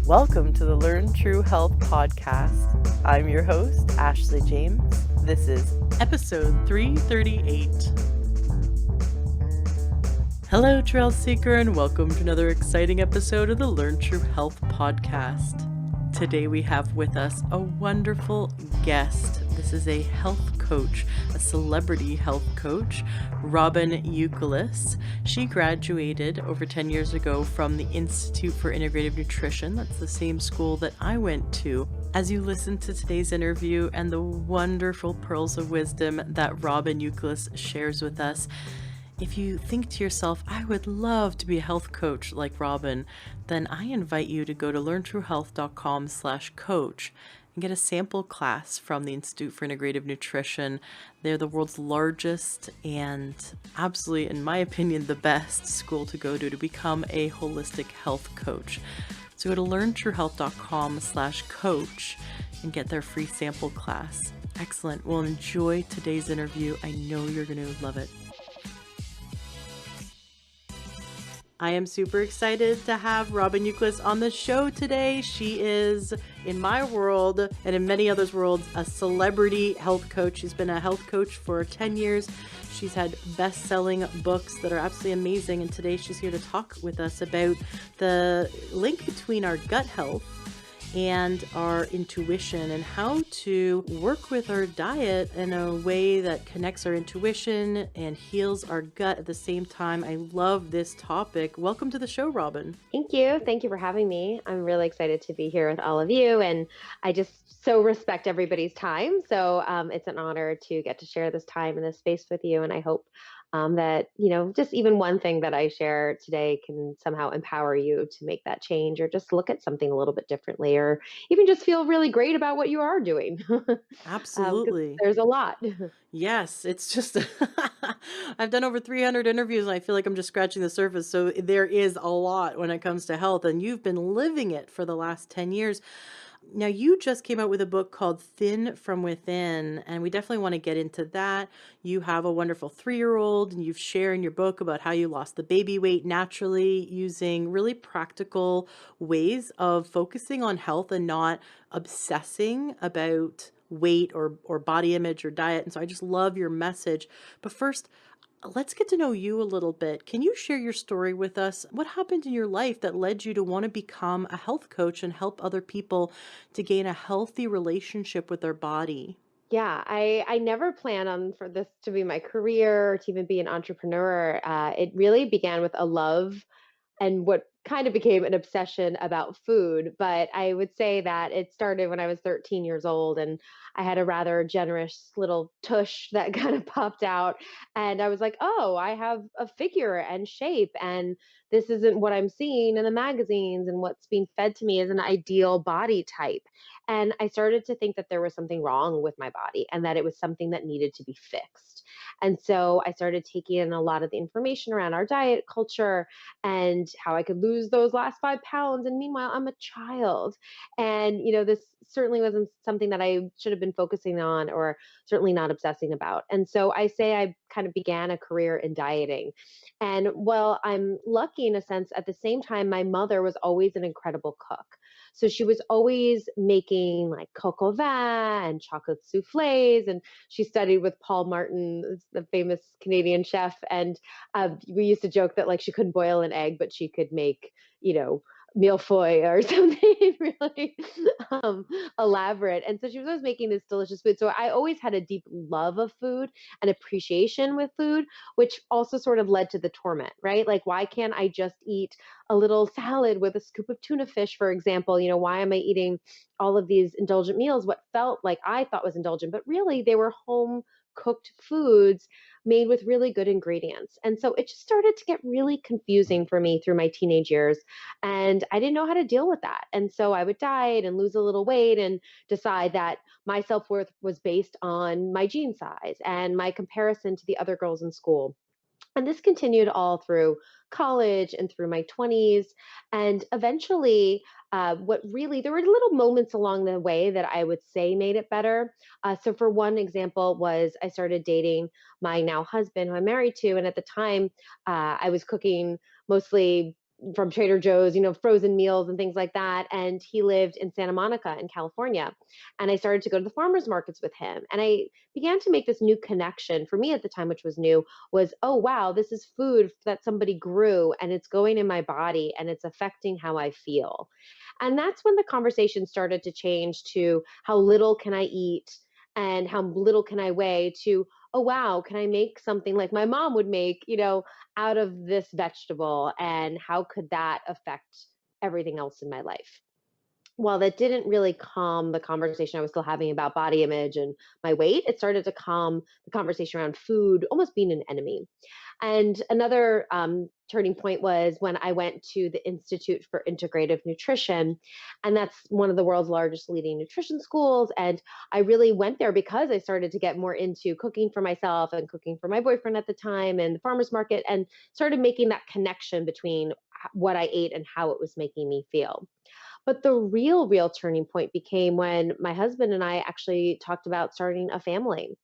Welcome to the Learn True Health podcast. I'm your host, Ashley James. This is episode 338. Hello, Trail Seeker, and welcome to another exciting episode of the Learn True Health podcast. Today we have with us a wonderful guest. This is a health coach, a celebrity health coach, Robyn Youkilis. She graduated over 10 years ago from the Institute for Integrative Nutrition. That's the same school that I went to. As you listen to today's interview and the wonderful pearls of wisdom that Robyn Youkilis shares with us, if you think to yourself, I would love to be a health coach like Robyn, then I invite you to go to learntruehealth.com/coach and get a sample class from the Institute for Integrative Nutrition. They're the world's largest and absolutely, in my opinion, the best school to go to become a holistic health coach. So go to learntruehealth.com/coach and get their free sample class. Excellent. Well, enjoy today's interview. I know you're going to love it. I am super excited to have Robyn Youkilis on the show today. She is, in my world and in many others' worlds, a celebrity health coach. She's been a health coach for 10 years. She's had best-selling books that are absolutely amazing. And today she's here to talk with us about the link between our gut health and our intuition and how to work with our diet in a way that connects our intuition and heals our gut at the same time. I love this topic. Welcome to the show, Robyn. Thank you. Thank you for having me. I'm really excited to be here with all of you, and I just so respect everybody's time. So it's an honor to get to share this time and this space with you, and I hope that, just even one thing that I share today can somehow empower you to make that change or just look at something a little bit differently or even just feel really great about what you are doing. 'Cause Absolutely. there's a lot. Yes, it's just, I've done over 300 interviews and I feel like I'm just scratching the surface. So there is a lot when it comes to health, and you've been living it for the last 10 years. Now, you just came out with a book called Thin from Within, and we definitely want to get into that. You have a wonderful 3-year-old, and you've shared in your book about how you lost the baby weight naturally using really practical ways of focusing on health and not obsessing about weight or body image or diet. And so I just love your message. But first, let's get to know you a little bit. Can you share your story with us? What happened in your life that led you to want to become a health coach and help other people to gain a healthy relationship with their body? Yeah, I never planned on for this to be my career or to even be an entrepreneur. It really began with a love and what kind of became an obsession about food. But I would say that it started when I was 13 years old, and I had a rather generous little tush that kind of popped out. And I was like, oh, I have a figure and shape, and this isn't what I'm seeing in the magazines, and what's being fed to me is an ideal body type. And I started to think that there was something wrong with my body and that it was something that needed to be fixed. And so I started taking in a lot of the information around our diet culture and how I could lose those last 5 pounds. And meanwhile, I'm a child. And, this certainly wasn't something that I should have been focusing on or certainly not obsessing about. And so I say I kind of began a career in dieting. And while I'm lucky in a sense, at the same time, my mother was always an incredible cook. So she was always making like coq au vin and chocolate souffles. And she studied with Paul Martin, the famous Canadian chef. And we used to joke that like she couldn't boil an egg, but she could make, millefeuille or something really um, elaborate. And so she was always making this delicious food. So I always had a deep love of food and appreciation with food, which also sort of led to the torment, right? Like, why can't I just eat a little salad with a scoop of tuna fish, for example? Why am I eating all of these indulgent meals? What felt like I thought was indulgent, but really they were home cooked foods made with really good ingredients. And so it just started to get really confusing for me through my teenage years. And I didn't know how to deal with that. And so I would diet and lose a little weight and decide that my self worth was based on my jean size and my comparison to the other girls in school. And this continued all through college and through my 20s. And eventually, there were little moments along the way that I would say made it better. So, for one example, was I started dating my now husband, who I'm married to. And at the time, I was cooking mostly from Trader Joe's, frozen meals and things like that. And he lived in Santa Monica in California. And I started to go to the farmers markets with him. And I began to make this new connection for me at the time, which was new, was, oh, wow, this is food that somebody grew and it's going in my body and it's affecting how I feel. And that's when the conversation started to change to how little can I eat and how little can I weigh to, oh, wow, can I make something like my mom would make, out of this vegetable, and how could that affect everything else in my life? Well, that didn't really calm the conversation I was still having about body image and my weight. It started to calm the conversation around food almost being an enemy. And another turning point was when I went to the Institute for Integrative Nutrition. And that's one of the world's largest leading nutrition schools. And I really went there because I started to get more into cooking for myself and cooking for my boyfriend at the time and the farmer's market, and started making that connection between what I ate and how it was making me feel. But the real turning point became when my husband and I actually talked about starting a family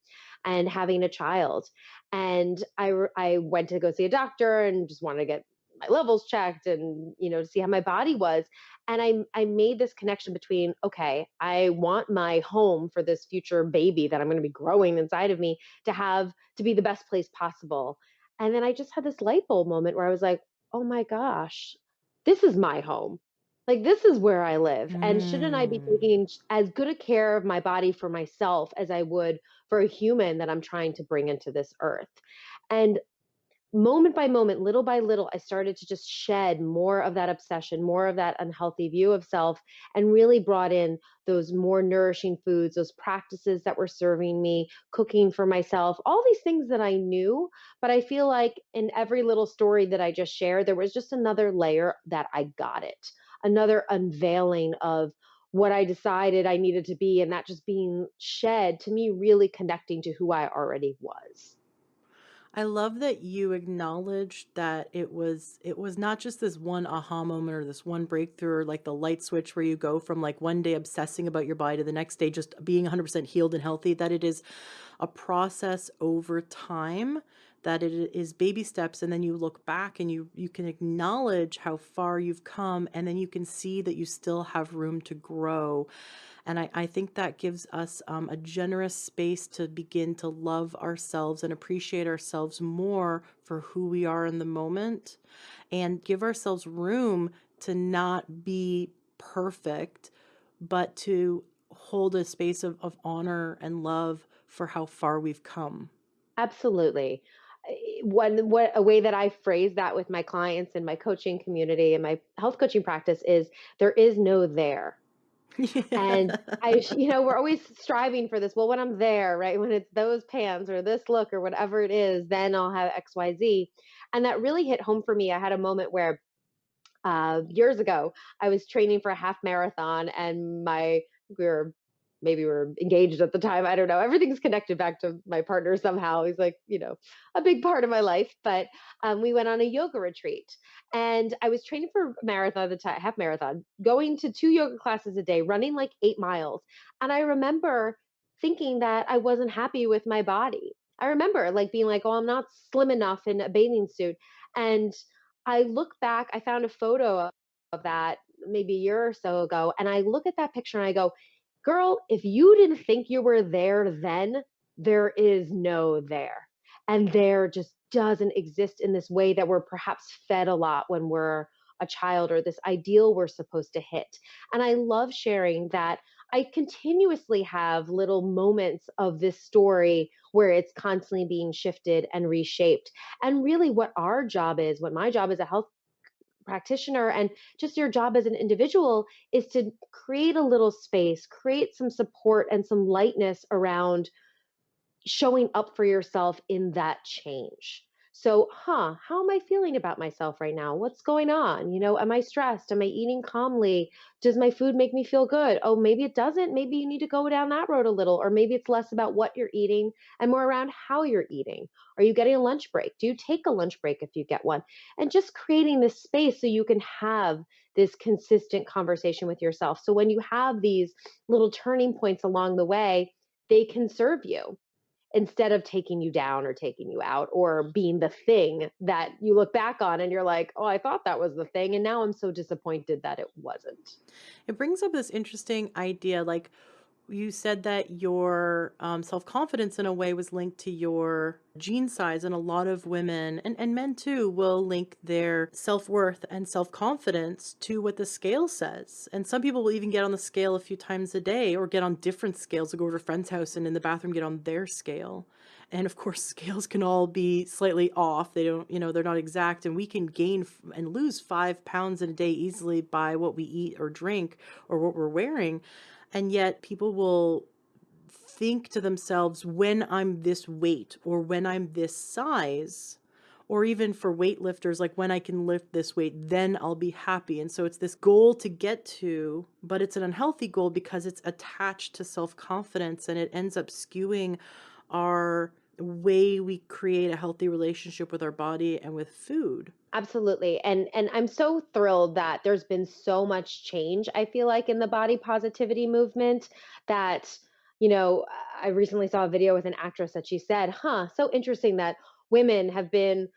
and having a child. And I went to go see a doctor and just wanted to get my levels checked and to see how my body was. And I made this connection between, okay, I want my home for this future baby that I'm going to be growing inside of me to be the best place possible. And then I just had this light bulb moment where I was like, oh my gosh, this is my home. Like, this is where I live. And shouldn't I be Mm. taking as good a care of my body for myself as I would for a human that I'm trying to bring into this earth? And moment by moment, little by little, I started to just shed more of that obsession, more of that unhealthy view of self, and really brought in those more nourishing foods, those practices that were serving me, cooking for myself, all these things that I knew. But I feel like in every little story that I just shared, there was just another layer that I got it, another unveiling of what I decided I needed to be, and that just being shed to me, really connecting to who I already was. I love that you acknowledged that it was not just this one aha moment or this one breakthrough or like the light switch where you go from like one day obsessing about your body to the next day just being 100% healed and healthy, that it is a process over time, that it is baby steps, and then you look back and you can acknowledge how far you've come, and then you can see that you still have room to grow. And I think that gives us a generous space to begin to love ourselves and appreciate ourselves more for who we are in the moment, and give ourselves room to not be perfect, but to hold a space of honor and love for how far we've come. Absolutely. One what a way that I phrase that with my clients in my coaching community and my health coaching practice is there is no there. And we're always striving for this. Well, when I'm there, right? When it's those pants or this look or whatever it is, then I'll have XYZ. And that really hit home for me. I had a moment where years ago, I was training for a half marathon, and we were maybe we were engaged at the time. I don't know. Everything's connected back to my partner somehow. He's like, a big part of my life. But we went on a yoga retreat, and I was training for a marathon at the time, half marathon, going to 2 yoga classes a day, running like 8 miles. And I remember thinking that I wasn't happy with my body. I remember like being like, oh, I'm not slim enough in a bathing suit. And I look back, I found a photo of that maybe a year or so ago, and I look at that picture and I go, girl, if you didn't think you were there then, there is no there. And there just doesn't exist in this way that we're perhaps fed a lot when we're a child, or this ideal we're supposed to hit. And I love sharing that I continuously have little moments of this story where it's constantly being shifted and reshaped. And really, what our job is, what my job as a health practitioner, and just your job as an individual, is to create a little space, create some support and some lightness around showing up for yourself in that change. So, how am I feeling about myself right now? What's going on? Am I stressed? Am I eating calmly? Does my food make me feel good? Oh, maybe it doesn't. Maybe you need to go down that road a little, or maybe it's less about what you're eating and more around how you're eating. Are you getting a lunch break? Do you take a lunch break if you get one? And just creating this space so you can have this consistent conversation with yourself. So when you have these little turning points along the way, they can serve you. instead of taking you down or taking you out or being the thing that you look back on and you're like, oh, I thought that was the thing. And now I'm so disappointed that it wasn't. It brings up this interesting idea. Like, you said that your self confidence in a way was linked to your gene size, and a lot of women and men too will link their self worth and self confidence to what the scale says. And some people will even get on the scale a few times a day or get on different scales to go over to a friend's house and in the bathroom get on their scale. And of course, scales can all be slightly off. They don't, they're not exact. And we can gain and lose 5 pounds in a day easily by what we eat or drink or what we're wearing. And yet people will think to themselves, when I'm this weight or when I'm this size, or even for weightlifters, like when I can lift this weight, then I'll be happy. And so it's this goal to get to, but it's an unhealthy goal because it's attached to self-confidence, and it ends up skewing our way we create a healthy relationship with our body and with food. Absolutely. And I'm so thrilled that there's been so much change, I feel like, in the body positivity movement that, you know, I recently saw a video with an actress that she said, huh, so interesting that women have been,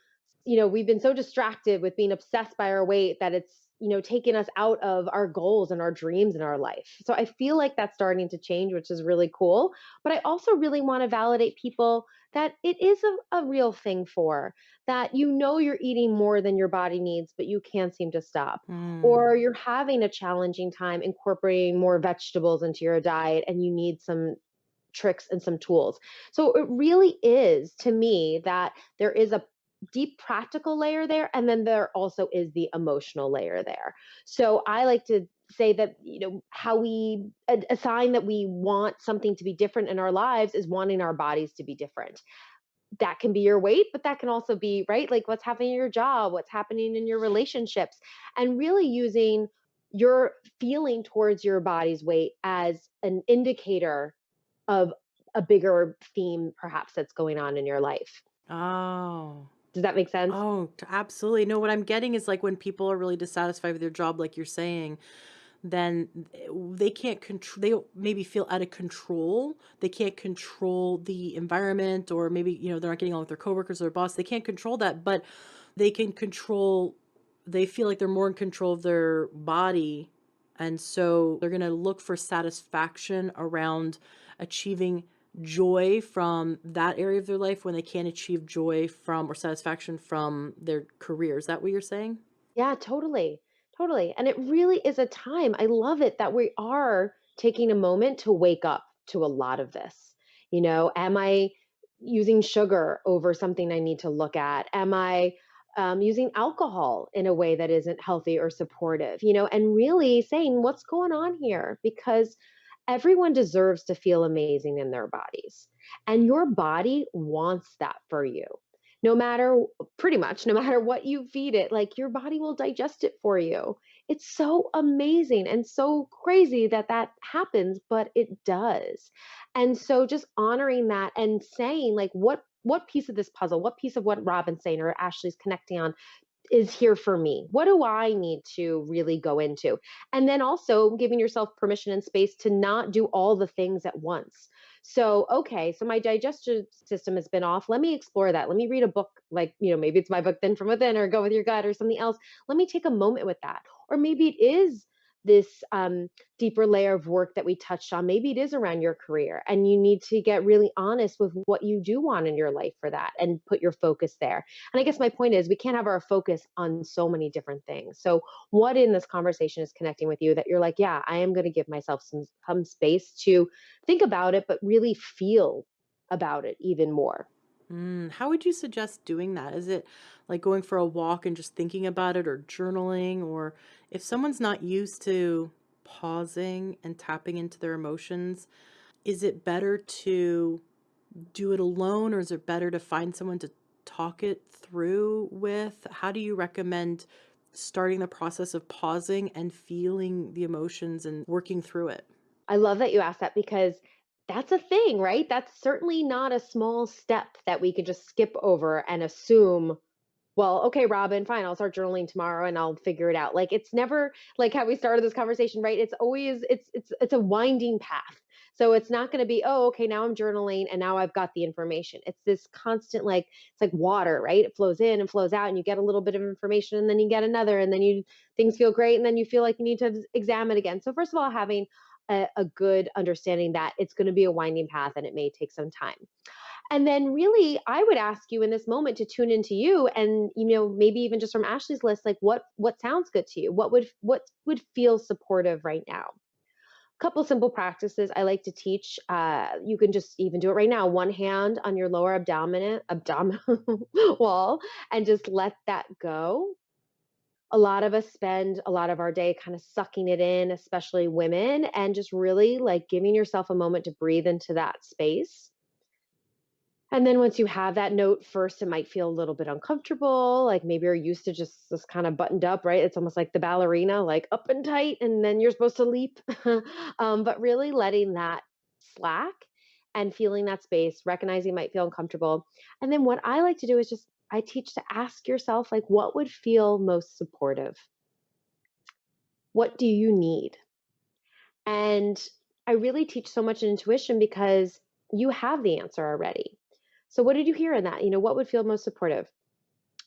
we've been so distracted with being obsessed by our weight that it's, taken us out of our goals and our dreams in our life. So I feel like that's starting to change, which is really cool. But I also really want to validate people that it is a real thing for that you're eating more than your body needs, but you can't seem to stop. Mm. Or you're having a challenging time incorporating more vegetables into your diet and you need some tricks and some tools. So it really is to me that there is a deep practical layer there, and then there also is the emotional layer there. So I like to say that how we a sign that we want something to be different in our lives is wanting our bodies to be different. That can be your weight, but that can also be, right, like what's happening in your job, what's happening in your relationships, and really using your feeling towards your body's weight as an indicator of a bigger theme perhaps that's going on in your life. Oh. Does that make sense? Oh, absolutely. No, what I'm getting is like when people are really dissatisfied with their job, like you're saying, then they can't control, they maybe feel out of control. They can't control the environment, or maybe, they're not getting on with their coworkers or their boss. They can't control that, but they can control, they feel like they're more in control of their body. And so they're going to look for satisfaction around achieving joy from that area of their life when they can't achieve joy from or satisfaction from their career. Is that what you're saying? Yeah, totally. Totally. And it really is a time. I love it that we are taking a moment to wake up to a lot of this. Am I using sugar over something I need to look at? Am I using alcohol in a way that isn't healthy or supportive? And really saying what's going on here, because everyone deserves to feel amazing in their bodies. And your body wants that for you. No matter Pretty much no matter what you feed it, like your body will digest it for you. It's so amazing and so crazy that that happens, but it does. And so just honoring that and saying like what piece of this puzzle, what piece of what Robyn's saying or Ashley's connecting on is here for me? What do I need to really go into? And then also giving yourself permission and space to not do all the things at once. So, okay, so my digestive system has been off. Let me explore that. Let me read a book, like, maybe it's my book, Then From Within, or Go With Your Gut, or something else. Let me take a moment with that. Or maybe it is this deeper layer of work that we touched on. Maybe it is around your career, and you need to get really honest with what you do want in your life for that and put your focus there. And I guess my point is we can't have our focus on so many different things. So what in this conversation is connecting with you that you're like, yeah, I am going to give myself some space to think about it, but really feel about it even more. How would you suggest doing that? Is it like going for a walk and just thinking about it, or journaling? Or if someone's not used to pausing and tapping into their emotions, is it better to do it alone, or is it better to find someone to talk it through with? How do you recommend starting the process of pausing and feeling the emotions and working through it? I love that you asked that because that's a thing, right? That's certainly not a small step that we could just skip over and assume, well, okay, Robyn, fine, I'll start journaling tomorrow and I'll figure it out. Like it's never like how we started this conversation, right? It's always it's a winding path So it's not going to be, oh, okay, now I'm journaling and now I've got the information. It's this constant, like, it's like water, right? It flows in and flows out, and you get a little bit of information and then you get another, and then things feel great. And then you feel like you need to examine again. So, first of all, having a good understanding that it's going to be a winding path and it may take some time. And then really, I would ask you in this moment to tune into you, and maybe even just from Ashley's list, like what sounds good to you? What would feel supportive right now? Couple simple practices I like to teach. You can just even do it right now. One hand on your lower abdominal wall, and just let that go. A lot of us spend a lot of our day kind of sucking it in, especially women, and just really like giving yourself a moment to breathe into that space. And then once you have that note, first it might feel a little bit uncomfortable. Like maybe you're used to just this kind of buttoned up, right? It's almost like the ballerina, like up and tight, and then you're supposed to leap. But really letting that slack and feeling that space, recognizing you might feel uncomfortable. And then what I like to do is just, I teach to ask yourself, like, what would feel most supportive? What do you need? And I really teach so much in intuition because you have the answer already. So, what did you hear in that? What would feel most supportive?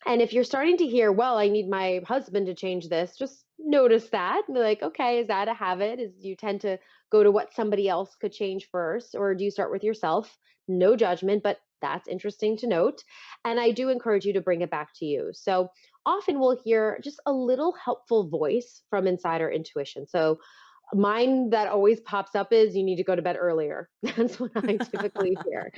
And if you're starting to hear, well, I need my husband to change this, just notice that and be like, okay, is that a habit? Is you tend to go to what somebody else could change first, or do you start with yourself? No judgment, but that's interesting to note. And I do encourage you to bring it back to you. So often we'll hear just a little helpful voice from inside our intuition. So mine that always pops up is, you need to go to bed earlier. That's what I typically hear.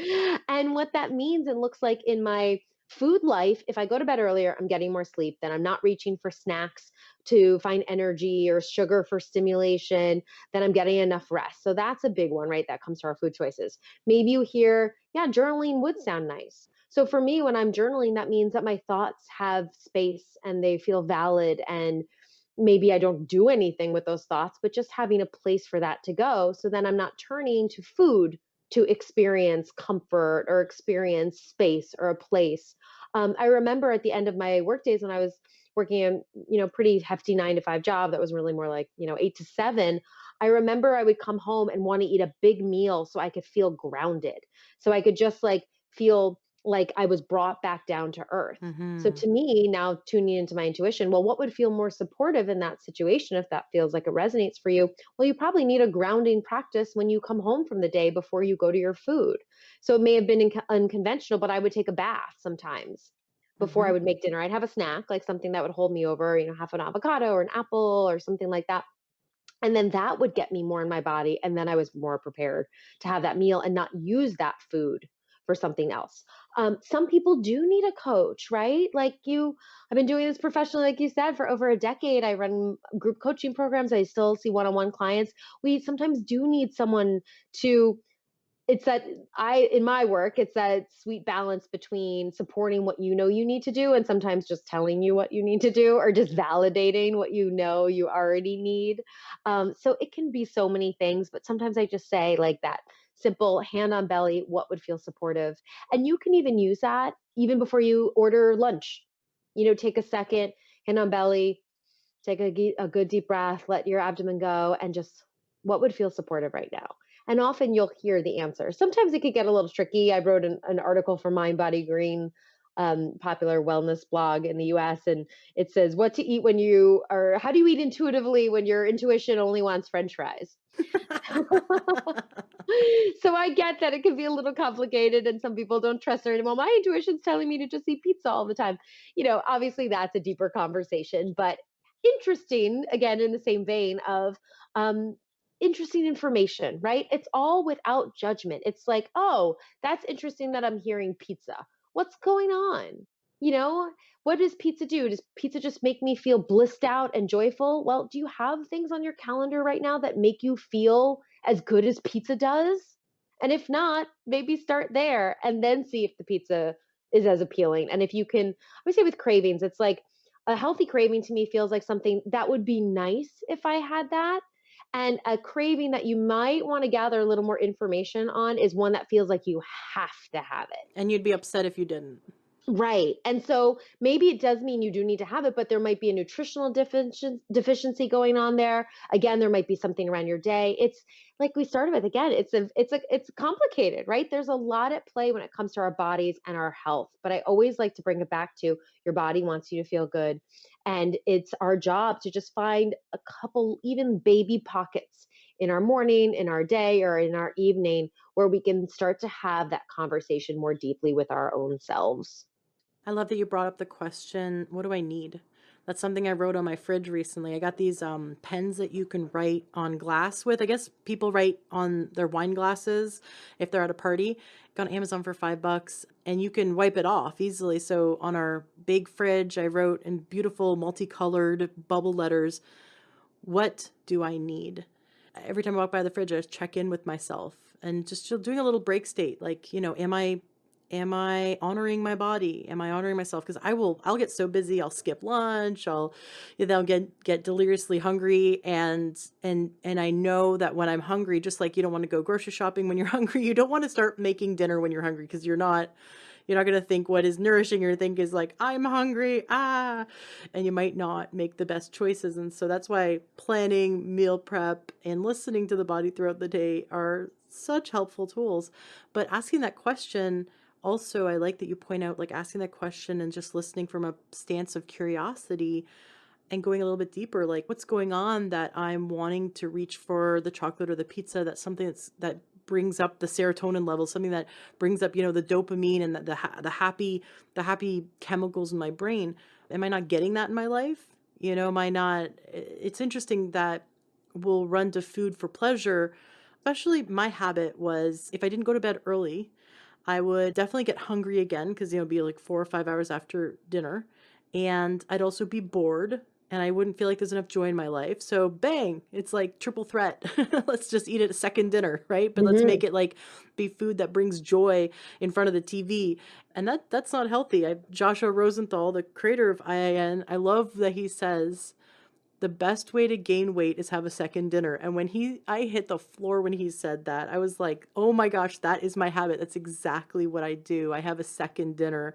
And what that means and looks like in my food life, if I go to bed earlier, I'm getting more sleep, then I'm not reaching for snacks to find energy or sugar for stimulation, then I'm getting enough rest. So that's a big one, right? That comes to our food choices. Maybe you hear, yeah, journaling would sound nice. So for me, when I'm journaling, that means that my thoughts have space and they feel valid, and maybe I don't do anything with those thoughts, but just having a place for that to go. So then I'm not turning to food to experience comfort or experience space or a place. I remember at the end of my work days when I was working in, pretty hefty 9 to 5 job that was really more like, 8 to 7. I remember I would come home and want to eat a big meal so I could feel grounded. So I could just like feel like I was brought back down to earth. So Hmm. to me, now tuning into my intuition, well, what would feel more supportive in that situation if that feels like it resonates for you? Well, you probably need a grounding practice when you come home from the day before you go to your food. So it may have been unconventional, but I would take a bath sometimes before I Hmm. would make dinner. I'd have a snack, like something that would hold me over, half an avocado or an apple or something like that. And then that would get me more in my body. And then I was more prepared to have that meal and not use that food for something else. Some people do need a coach, right? I've been doing this professionally, like you said, for over a decade. I run group coaching programs. I still see one on one clients. We sometimes do need someone to it's that in my work, it's that sweet balance between supporting what you need to do and sometimes just telling you what you need to do, or just validating what you already need. So it can be so many things, but sometimes I just say, like, that simple hand on belly, what would feel supportive? And you can even use that even before you order lunch. Take a second, hand on belly, take a good deep breath, let your abdomen go, and just, what would feel supportive right now? And often you'll hear the answer. Sometimes it could get a little tricky. I wrote an article for Mind Body Green, popular wellness blog in the US, and it says, what to eat when you or how do you eat intuitively when your intuition only wants French fries? So I get that it can be a little complicated and some people don't trust their, well, my intuition's telling me to just eat pizza all the time. Obviously that's a deeper conversation, but interesting, again, in the same vein of um interesting information, right? It's all without judgment. It's like, oh, that's interesting that I'm hearing pizza. What's going on? You know, what does pizza do? Does pizza just make me feel blissed out and joyful? Well, do you have things on your calendar right now that make you feel as good as pizza does? And if not, maybe start there and then see if the pizza is as appealing. And if you can, I would say with cravings, it's like a healthy craving to me feels like something that would be nice if I had that. And a craving that you might want to gather a little more information on is one that feels like you have to have it. And you'd be upset if you didn't. Right. And so maybe it does mean you do need to have it, but there might be a nutritional deficiency going on there. Again, there might be something around your day. It's like we started with again, it's complicated, right? There's a lot at play when it comes to our bodies and our health. But I always like to bring it back to your body wants you to feel good. And it's our job to just find a couple even baby pockets in our morning, in our day, or in our evening where we can start to have that conversation more deeply with our own selves. I love that you brought up the question, what do I need? That's something I wrote on my fridge recently. I got these pens that you can write on glass with. I guess people write on their wine glasses if they're at a party. Got on Amazon for $5 and you can wipe it off easily. So on our big fridge, I wrote in beautiful multicolored bubble letters, what do I need? Every time I walk by the fridge, I just check in with myself and just doing a little break state. Like, am I honoring my body? Am I honoring myself? Because I'll get so busy, I'll skip lunch, I'll get deliriously hungry. And I know that when I'm hungry, just like you don't want to go grocery shopping when you're hungry, you don't want to start making dinner when you're hungry because you're not going to think what is nourishing. Your think is like, I'm hungry. And you might not make the best choices. And so that's why planning, meal prep, and listening to the body throughout the day are such helpful tools. But asking that question, also, I like that you point out like asking that question and just listening from a stance of curiosity and going a little bit deeper, like what's going on that I'm wanting to reach for the chocolate or the pizza. That's something that brings up the serotonin levels, something that brings up, the dopamine and the happy chemicals in my brain. Am I not getting that in my life? Am I not? It's interesting that we'll run to food for pleasure. Especially my habit was if I didn't go to bed early, I would definitely get hungry again because, it'd be like 4 or 5 hours after dinner. And I'd also be bored and I wouldn't feel like there's enough joy in my life. So bang, it's like triple threat. Let's just eat it a second dinner, right? But let's Mhm. make it like be food that brings joy in front of the TV. And that's not healthy. Joshua Rosenthal, the creator of IIN, I love that he says the best way to gain weight is have a second dinner. And I hit the floor when he said that. I was like, oh my gosh, that is my habit. That's exactly what I do. I have a second dinner.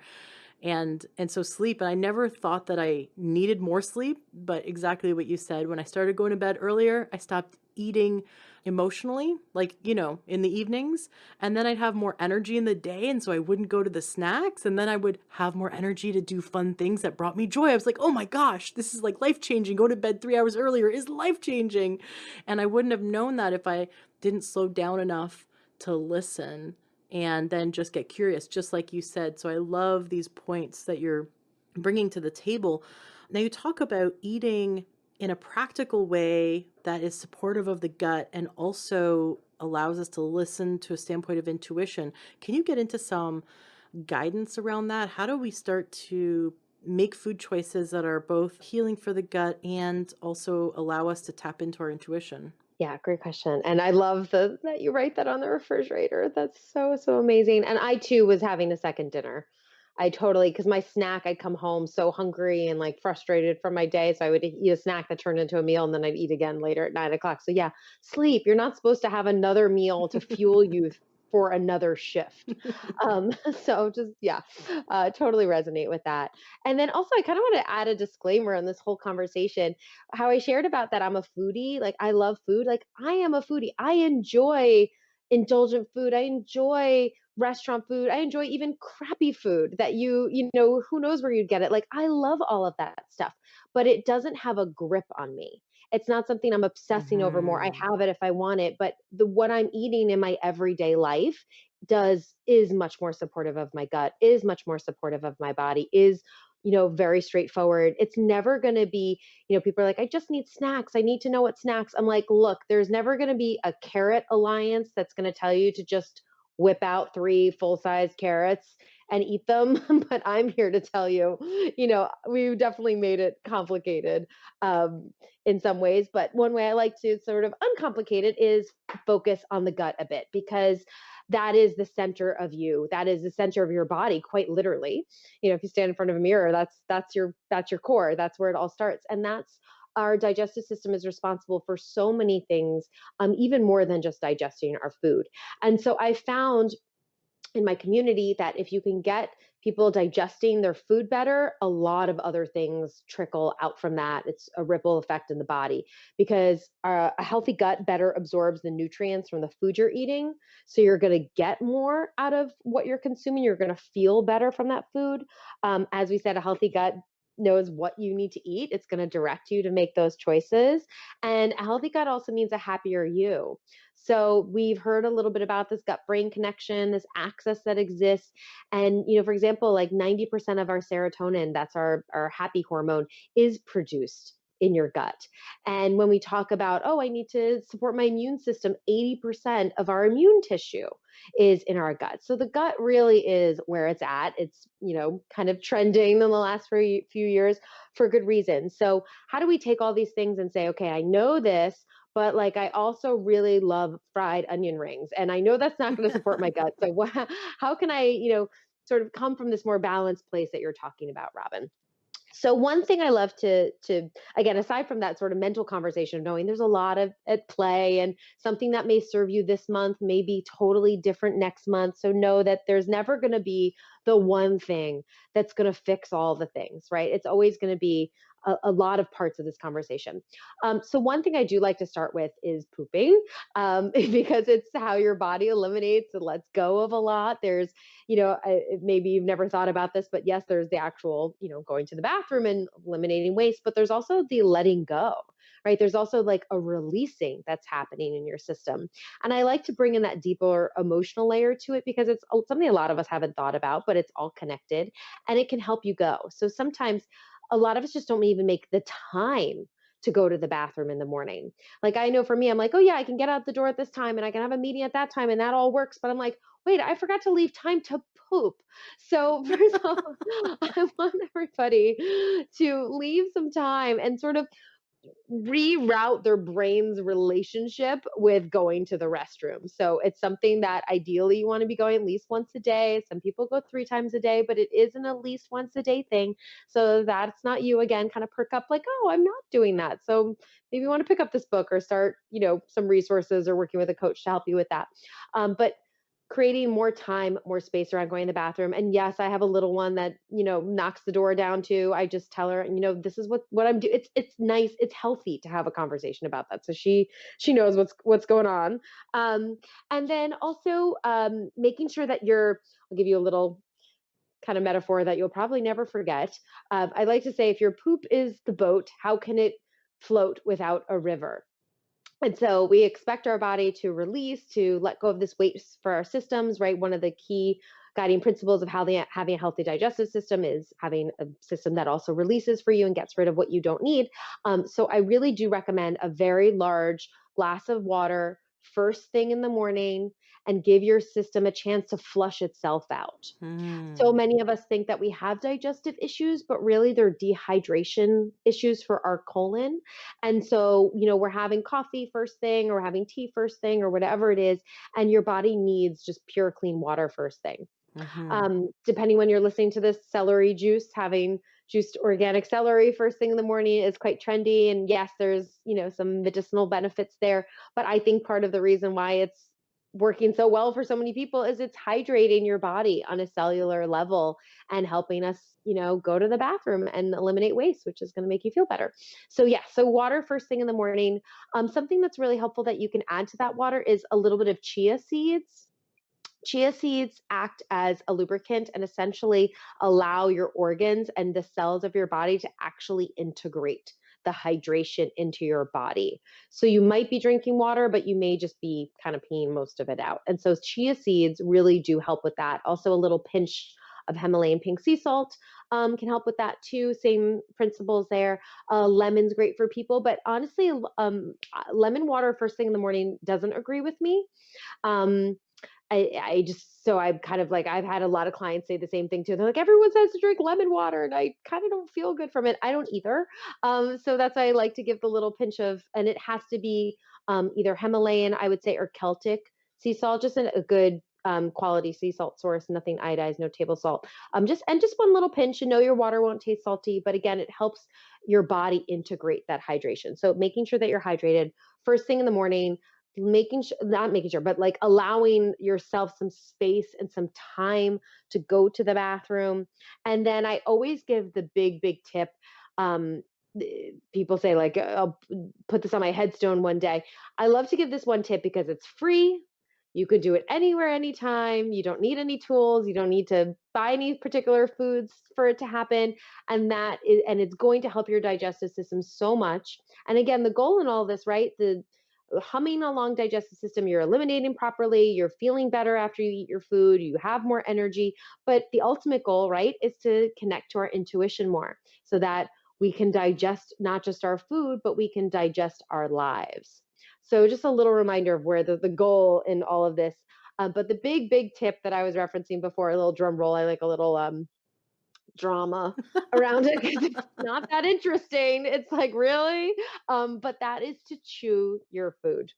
And so sleep, and I never thought that I needed more sleep, but exactly what you said. When I started going to bed earlier, I stopped eating emotionally, like, in the evenings, and then I'd have more energy in the day, and so I wouldn't go to the snacks, and then I would have more energy to do fun things that brought me joy. I was like, "Oh my gosh, this is like life-changing. Go to bed 3 hours earlier is life-changing." And I wouldn't have known that if I didn't slow down enough to listen and then just get curious, just like you said. So I love these points that you're bringing to the table. Now, you talk about eating in a practical way that is supportive of the gut and also allows us to listen to a standpoint of intuition. Can you get into some guidance around that? How do we start to make food choices that are both healing for the gut and also allow us to tap into our intuition? Yeah, great question. And I love that you write that on the refrigerator. That's so, so amazing. And I too was having a second dinner. I totally, because my snack, I'd come home so hungry and like frustrated from my day. So I would eat a snack that turned into a meal and then I'd eat again later at 9 o'clock. So yeah, sleep. You're not supposed to have another meal to fuel you for another shift. Um, so just, yeah, totally resonate with that. And then also, I kind of want to add a disclaimer on this whole conversation how I shared about that I'm a foodie, like I love food, like I am a foodie. I enjoy indulgent food. I enjoy restaurant food. I enjoy even crappy food that who knows where you'd get it. Like I love all of that stuff, but it doesn't have a grip on me. It's not something I'm obsessing over more. I Mhm. have it if I want it, but the what I'm eating in my everyday life does is much more supportive of my gut, is much more supportive of my body, is very straightforward. It's never going to be people are like, I just need snacks. I need to know what snacks. I'm like, look, there's never going to be a carrot alliance that's going to tell you to just whip out three full size carrots and eat them. But I'm here to tell you, we definitely made it complicated in some ways. But one way I like to sort of uncomplicate it is focus on the gut a bit because that is the center of you. That is the center of your body, quite literally. If you stand in front of a mirror, that's your core. That's where it all starts. And that's our digestive system is responsible for so many things, even more than just digesting our food. And so I found in my community that if you can get people digesting their food better, a lot of other things trickle out from that. It's a ripple effect in the body because a healthy gut better absorbs the nutrients from the food you're eating. So you're going to get more out of what you're consuming. You're going to feel better from that food. As we said, a healthy gut knows what you need to eat. It's going to direct you to make those choices. And a healthy gut also means a happier you. So we've heard a little bit about this gut brain connection, this axis that exists. And, for example, like 90% of our serotonin, that's our happy hormone, is produced in your gut. And when we talk about, oh, I need to support my immune system, 80% of our immune tissue is in our gut. So the gut really is where it's at. It's, kind of trending in the last few years for good reason. So how do we take all these things and say, okay, I know this, but like I also really love fried onion rings, and I know that's not going to support my gut. So how can I, sort of come from this more balanced place that you're talking about, Robyn? So one thing I love to again, aside from that sort of mental conversation of knowing there's a lot of at play, and something that may serve you this month may be totally different next month. So know that there's never going to be the one thing that's going to fix all the things, right? It's always going to be a lot of parts of this conversation. So one thing I do like to start with is pooping, because it's how your body eliminates and lets go of a lot. There's, maybe you've never thought about this, but yes, there's the actual, going to the bathroom and eliminating waste, but there's also the letting go, right? There's also like a releasing that's happening in your system. And I like to bring in that deeper emotional layer to it because it's something a lot of us haven't thought about, but it's all connected and it can help you go. So sometimes a lot of us just don't even make the time to go to the bathroom in the morning. Like I know for me, I'm like, oh yeah, I can get out the door at this time and I can have a meeting at that time and that all works. But I'm like, wait, I forgot to leave time to poop. So first of all, I want everybody to leave some time and sort of reroute their brain's relationship with going to the restroom. So it's something that ideally you want to be going at least once a day. Some people go 3 times a day, but it is an at least once a day thing. So that's not you again, kind of perk up like, oh, I'm not doing that. So maybe you want to pick up this book or start, some resources or working with a coach to help you with that. But creating more time, more space around going to the bathroom. And yes, I have a little one that, knocks the door down too. I just tell her, this is what I'm doing. It's nice. It's healthy to have a conversation about that. So she knows what's going on. And then also making sure that I'll give you a little kind of metaphor that you'll probably never forget. I like to say, if your poop is the boat, how can it float without a river? And so we expect our body to release, to let go of this weight for our systems, right? One of the key guiding principles of having a healthy digestive system is having a system that also releases for you and gets rid of what you don't need. So I really do recommend a very large glass of water first thing in the morning and give your system a chance to flush itself out. So Mm. many of us think that we have digestive issues, but really they're dehydration issues for our colon. And so, we're having coffee first thing or we're having tea first thing or whatever it is, and your body needs just pure clean water first thing. Mhm. Depending when you're listening to this, celery juice, having juiced organic celery first thing in the morning is quite trendy. And yes, there's, some medicinal benefits there. But I think part of the reason why it's working so well for so many people is it's hydrating your body on a cellular level and helping us, go to the bathroom and eliminate waste, which is going to make you feel better. So yeah, so water first thing in the morning. Something that's really helpful that you can add to that water is a little bit of chia seeds. Chia seeds act as a lubricant and essentially allow your organs and the cells of your body to actually integrate the hydration into your body. So you might be drinking water, but you may just be kind of peeing most of it out. And so chia seeds really do help with that. Also, a little pinch of Himalayan pink sea salt can help with that too. Same principles there. Lemon's great for people, but honestly, lemon water first thing in the morning doesn't agree with me. Um, I just, so I'm kind of like, I've had a lot of clients say the same thing too. They're like, everyone says to drink lemon water, and I kind of don't feel good from it. I don't either. So that's why I like to give the little pinch of, and it has to be either Himalayan, I would say, or Celtic sea salt, just a good quality sea salt source, nothing iodized, no table salt. Just one little pinch, and know your water won't taste salty, but again, it helps your body integrate that hydration. So making sure that you're hydrated first thing in the morning, making sure, not making sure, but like allowing yourself some space and some time to go to the bathroom. And then I always give the big tip. Um, People say like, I'll put this on my headstone one day. I love to give this one tip because it's free. You could do it anywhere, anytime. You don't need any tools. You don't need to buy any particular foods for it to happen. And it's going to help your digestive system so much. And again, the goal in all this, right? The humming along digestive system, you're eliminating properly, you're feeling better after you eat your food, you have more energy. But the ultimate goal, right, is to connect to our intuition more so that we can digest not just our food, but we can digest our lives. So, just a little reminder of where the goal in all of this. But the big tip that I was referencing before, a little drum roll, I like a little drama around it because it's not that interesting. It's like, really? But that is to chew your food.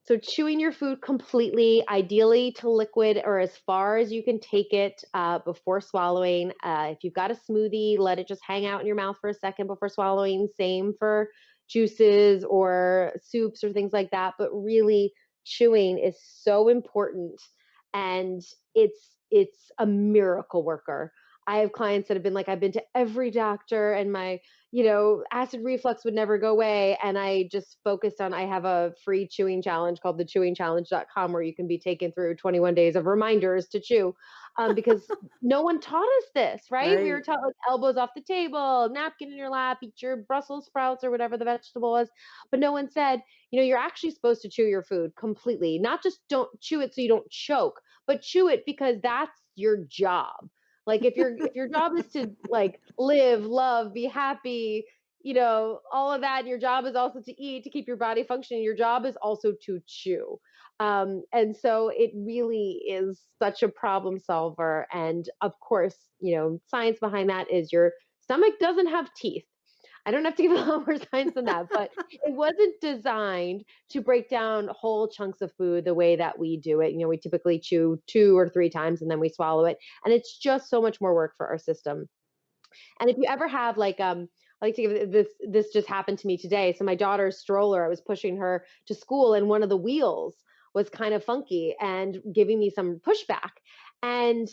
So chewing your food completely, ideally to liquid or as far as you can take it before swallowing. If you've got a smoothie, let it just hang out in your mouth for a second before swallowing. Same for juices or soups or things like that. But really, chewing is so important, and it's a miracle worker. I have clients that have been like, I've been to every doctor, and my acid reflux would never go away. And I just focused on, I have a free chewing challenge called the chewingchallenge.com where you can be taken through 21 days of reminders to chew. Because no one taught us this, right? We were Right. taught like elbows off the table, napkin in your lap, eat your Brussels sprouts or whatever the vegetable was. But no one said, you're actually supposed to chew your food completely. Not just don't chew it so you don't choke, but chew it because that's your job. Like if your job is to like live, love, be happy, all of that, and your job is also to eat, to keep your body functioning, your job is also to chew. And so it really is such a problem solver. And of course, science behind that is your stomach doesn't have teeth. I don't have to give a lot more science than that, but it wasn't designed to break down whole chunks of food the way that we do it. We typically chew 2 or 3 times and then we swallow it. And it's just so much more work for our system. And if you ever have like I like to give this just happened to me today. So my daughter's stroller, I was pushing her to school and one of the wheels was kind of funky and giving me some pushback. And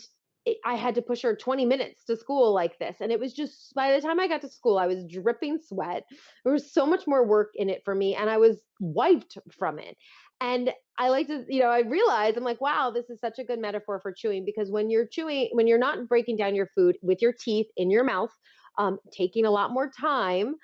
I had to push her 20 minutes to school like this. And it was just, by the time I got to school, I was dripping sweat. There was so much more work in it for me, and I was wiped from it. And I like to, I realized I'm like, wow, this is such a good metaphor for chewing because when you're chewing, when you're not breaking down your food with your teeth in your mouth, taking a lot more time,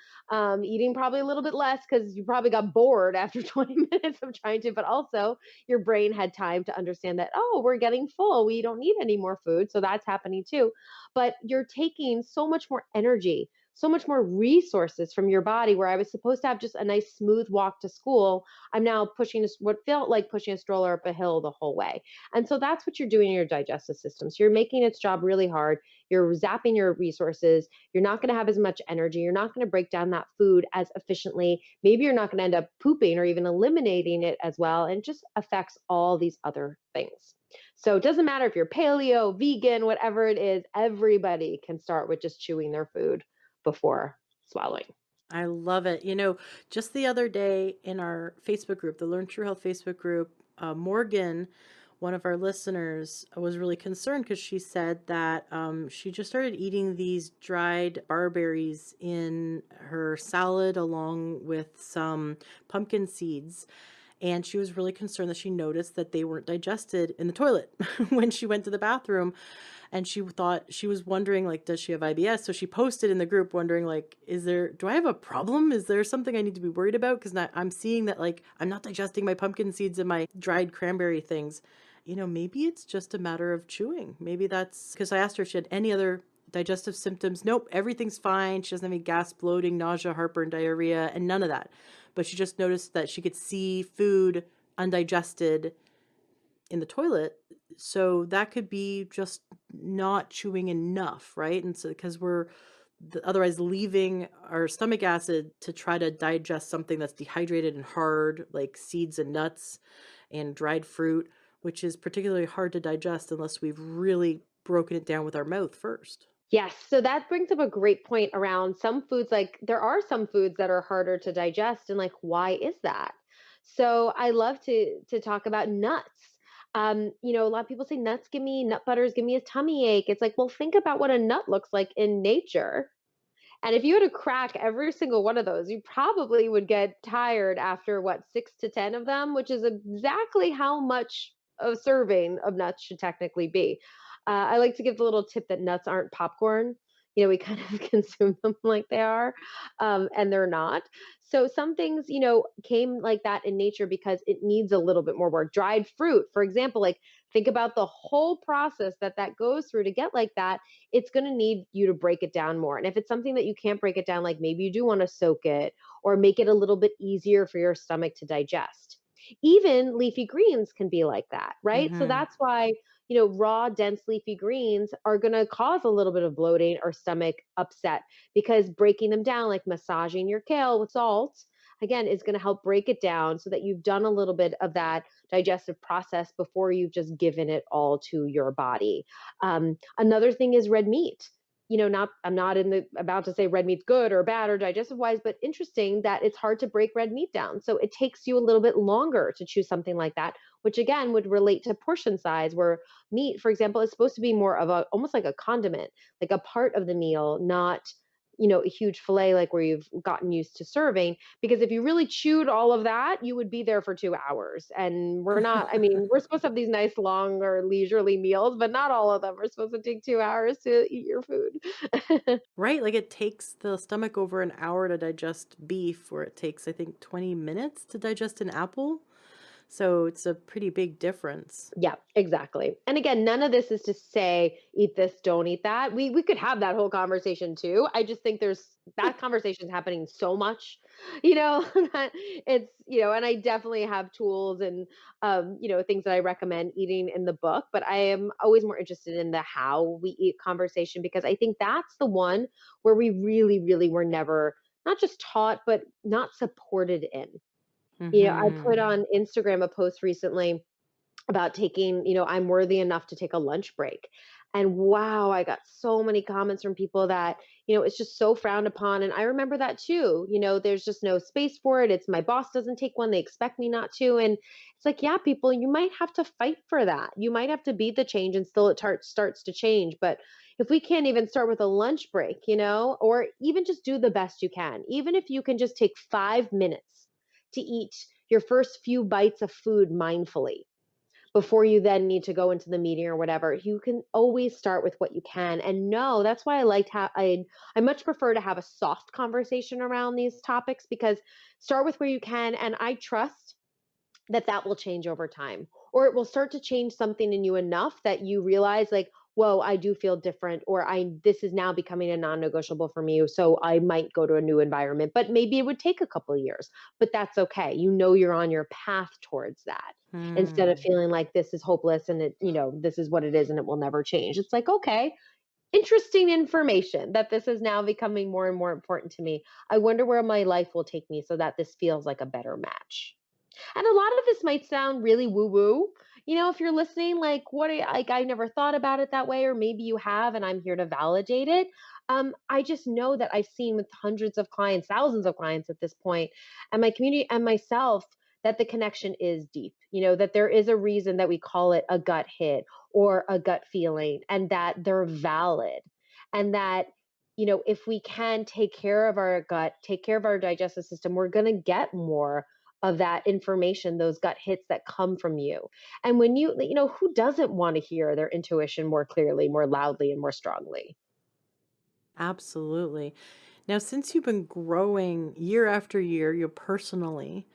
eating probably a little bit less because you probably got bored after 20 minutes of trying to, but also your brain had time to understand that, oh, we're getting full. We don't need any more food. So that's happening too. But you're taking so much more energy, so much more resources from your body. Where I was supposed to have just a nice smooth walk to school, I'm now pushing what felt like pushing a stroller up a hill the whole way. And so that's what you're doing in your digestive system. So you're making its job really hard. You're zapping your resources. You're not going to have as much energy. You're not going to break down that food as efficiently. Maybe you're not going to end up pooping or even eliminating it as well. And it just affects all these other things. So it doesn't matter if you're paleo, vegan, whatever it is, everybody can start with just chewing their food before swallowing. I love it. Just the other day in our Facebook group, the Learn True Health Facebook group, Morgan, one of our listeners, was really concerned because she said that she just started eating these dried barberries in her salad along with some pumpkin seeds. And she was really concerned that she noticed that they weren't digested in the toilet when she went to the bathroom. And she was wondering, like, does she have IBS? So she posted in the group wondering, like, do I have a problem? Is there something I need to be worried about? Because I'm seeing that, like, I'm not digesting my pumpkin seeds and my dried cranberry things. Maybe it's just a matter of chewing. Maybe that's because I asked her if she had any other digestive symptoms. Nope, everything's fine. She doesn't have any gas, bloating, nausea, heartburn, diarrhea, and none of that. But she just noticed that she could see food undigested in the toilet. So that could be just not chewing enough, right? And so because we're otherwise leaving our stomach acid to try to digest something that's dehydrated and hard, like seeds and nuts and dried fruit, which is particularly hard to digest unless we've really broken it down with our mouth first. Yes. So that brings up a great point around some foods. Like there are some foods that are harder to digest. And like, why is that? So I love to talk about nuts. A lot of people say nuts give me nut butters, give me a tummy ache. It's like, well, think about what a nut looks like in nature. And if you had to crack every single one of those, you probably would get tired after what, 6 to 10 of them, which is exactly how much a serving of nuts should technically be. I like to give the little tip that nuts aren't popcorn. We kind of consume them like they are, and they're not. So some things, came like that in nature because it needs a little bit more work. Dried fruit, for example, like think about the whole process that goes through to get like that. It's going to need you to break it down more. And if it's something that you can't break it down, like maybe you do want to soak it or make it a little bit easier for your stomach to digest. Even leafy greens can be like that, right? So Mhm. that's why, raw, dense leafy greens are going to cause a little bit of bloating or stomach upset because breaking them down, like massaging your kale with salt, again, is going to help break it down so that you've done a little bit of that digestive process before you've just given it all to your body. Another thing is red meat. Not I'm not in the about to say red meat's good or bad or digestive wise, but interesting that it's hard to break red meat down. So it takes you a little bit longer to choose something like that, which again would relate to portion size, where meat, for example, is supposed to be more of a almost like a condiment, like a part of the meal, not a huge fillet like where you've gotten used to serving. Because if you really chewed all of that, you would be there for 2 hours. And we're not, I mean, we're supposed to have these nice long or leisurely meals, but not all of them are supposed to take 2 hours to eat your food. Right, like, it takes the stomach over an hour to digest beef, where it takes, I think, 20 minutes to digest an apple, so it's a pretty big difference. Yeah, exactly. And again, none of this is to say eat this, don't eat that. We could have that whole conversation too. I just think there's that conversation is happening so much, that and I definitely have tools and things that I recommend eating in the book, but I am always more interested in the how we eat conversation because I think that's the one where we really, really were never not just taught, but not supported in. I put Mhm. on Instagram a post recently about taking, I'm worthy enough to take a lunch break. And wow, I got so many comments from people that, it's just so frowned upon. And I remember that too. There's just no space for it. It's my boss doesn't take one. They expect me not to. And it's like, yeah, people, you might have to fight for that. You might have to be the change and still starts to change. But if we can't even start with a lunch break, or even just do the best you can, even if you can just take 5 minutes to eat your first few bites of food mindfully before you then need to go into the meeting or whatever. You can always start with what you can. And no, that's why I much prefer to have a soft conversation around these topics because start with where you can and I trust that will change over time or it will start to change something in you enough that you realize like whoa, I do feel different or I this is now becoming a non-negotiable for me, so I might go to a new environment, but maybe it would take a couple of years, but that's okay. You're on your path towards that instead of Hmm. feeling like this is hopeless and this is what it is and it will never change. It's like, okay, interesting information that this is now becoming more and more important to me. I wonder where my life will take me so that this feels like a better match. And a lot of this might sound really woo woo. If you're listening, like, like, I never thought about it that way, or maybe you have, and I'm here to validate it. I just know that I've seen with hundreds of clients, thousands of clients at this point, and my community and myself, that the connection is deep. That there is a reason that we call it a gut hit or a gut feeling, and that they're valid. And that, if we can take care of our gut, take care of our digestive system, we're going to get more of that information, those gut hits that come from you. And when who doesn't want to hear their intuition more clearly, more loudly, and more strongly? Absolutely. Now, since you've been growing year after year, you personally,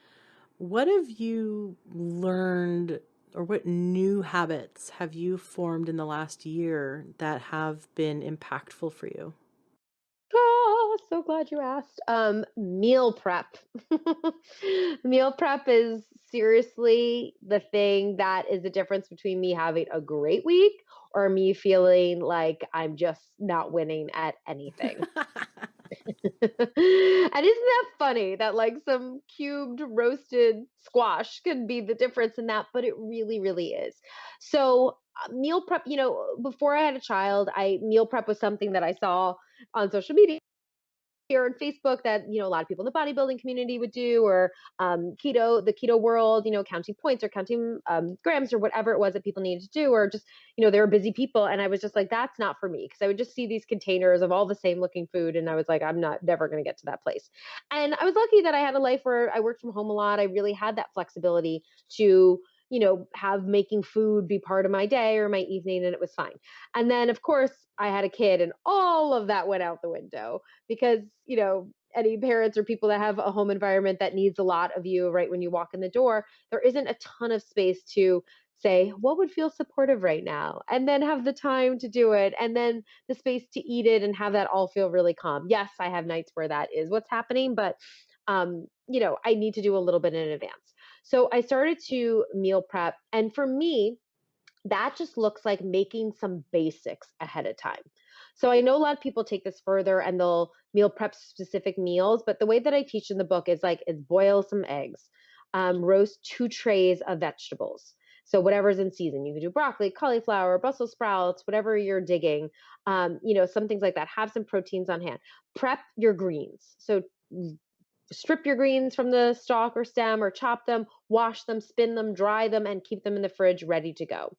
what have you learned or what new habits have you formed in the last year that have been impactful for you? Oh, so glad you asked. Meal prep. Meal prep is seriously the thing that is the difference between me having a great week or me feeling like I'm just not winning at anything. And isn't that funny that like some cubed roasted squash can be the difference in that, but it really, really is. So meal prep, before I had a child, I meal prep was something that I saw on social media here on Facebook that, a lot of people in the bodybuilding community would do, or the keto world, counting points or counting grams or whatever it was that people needed to do, or just, they were busy people. And I was just like, that's not for me. Cause I would just see these containers of all the same looking food. And I was like, I'm not never going to get to that place. And I was lucky that I had a life where I worked from home a lot. I really had that flexibility to, have making food be part of my day or my evening, and it was fine. And then, of course, I had a kid, and all of that went out the window because, any parents or people that have a home environment that needs a lot of you right when you walk in the door, there isn't a ton of space to say, what would feel supportive right now? And then have the time to do it, and then the space to eat it and have that all feel really calm. Yes, I have nights where that is what's happening, but I need to do a little bit in advance. So I started to meal prep. And for me, that just looks like making some basics ahead of time. So I know a lot of people take this further and they'll meal prep specific meals, but the way that I teach in the book is like it's boil some eggs, roast 2 trays of vegetables. So whatever's in season, you can do broccoli, cauliflower, Brussels sprouts, whatever you're digging. Some things like that. Have some proteins on hand. Prep your greens. So strip your greens from the stalk or stem, or chop them, wash them, spin them, dry them, and keep them in the fridge ready to go.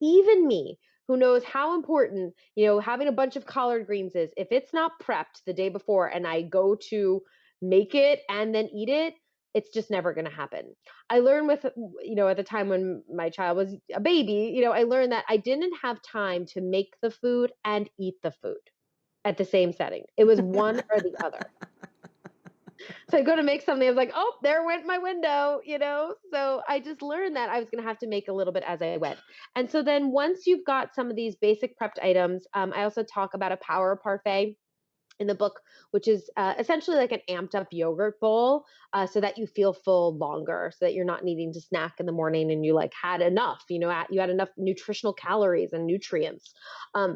Even me, who knows how important, having a bunch of collard greens is, if it's not prepped the day before and I go to make it and then eat it, it's just never going to happen. I learned at the time when my child was a baby, I learned that I didn't have time to make the food and eat the food at the same setting. It was one or the other. So I go to make something, I was like, oh, there went my window. So I just learned that I was going to have to make a little bit as I went. And so then once you've got some of these basic prepped items, I also talk about a power parfait in the book, which is essentially like an amped up yogurt bowl, so that you feel full longer, so that you're not needing to snack in the morning and you like had enough, you had enough nutritional calories and nutrients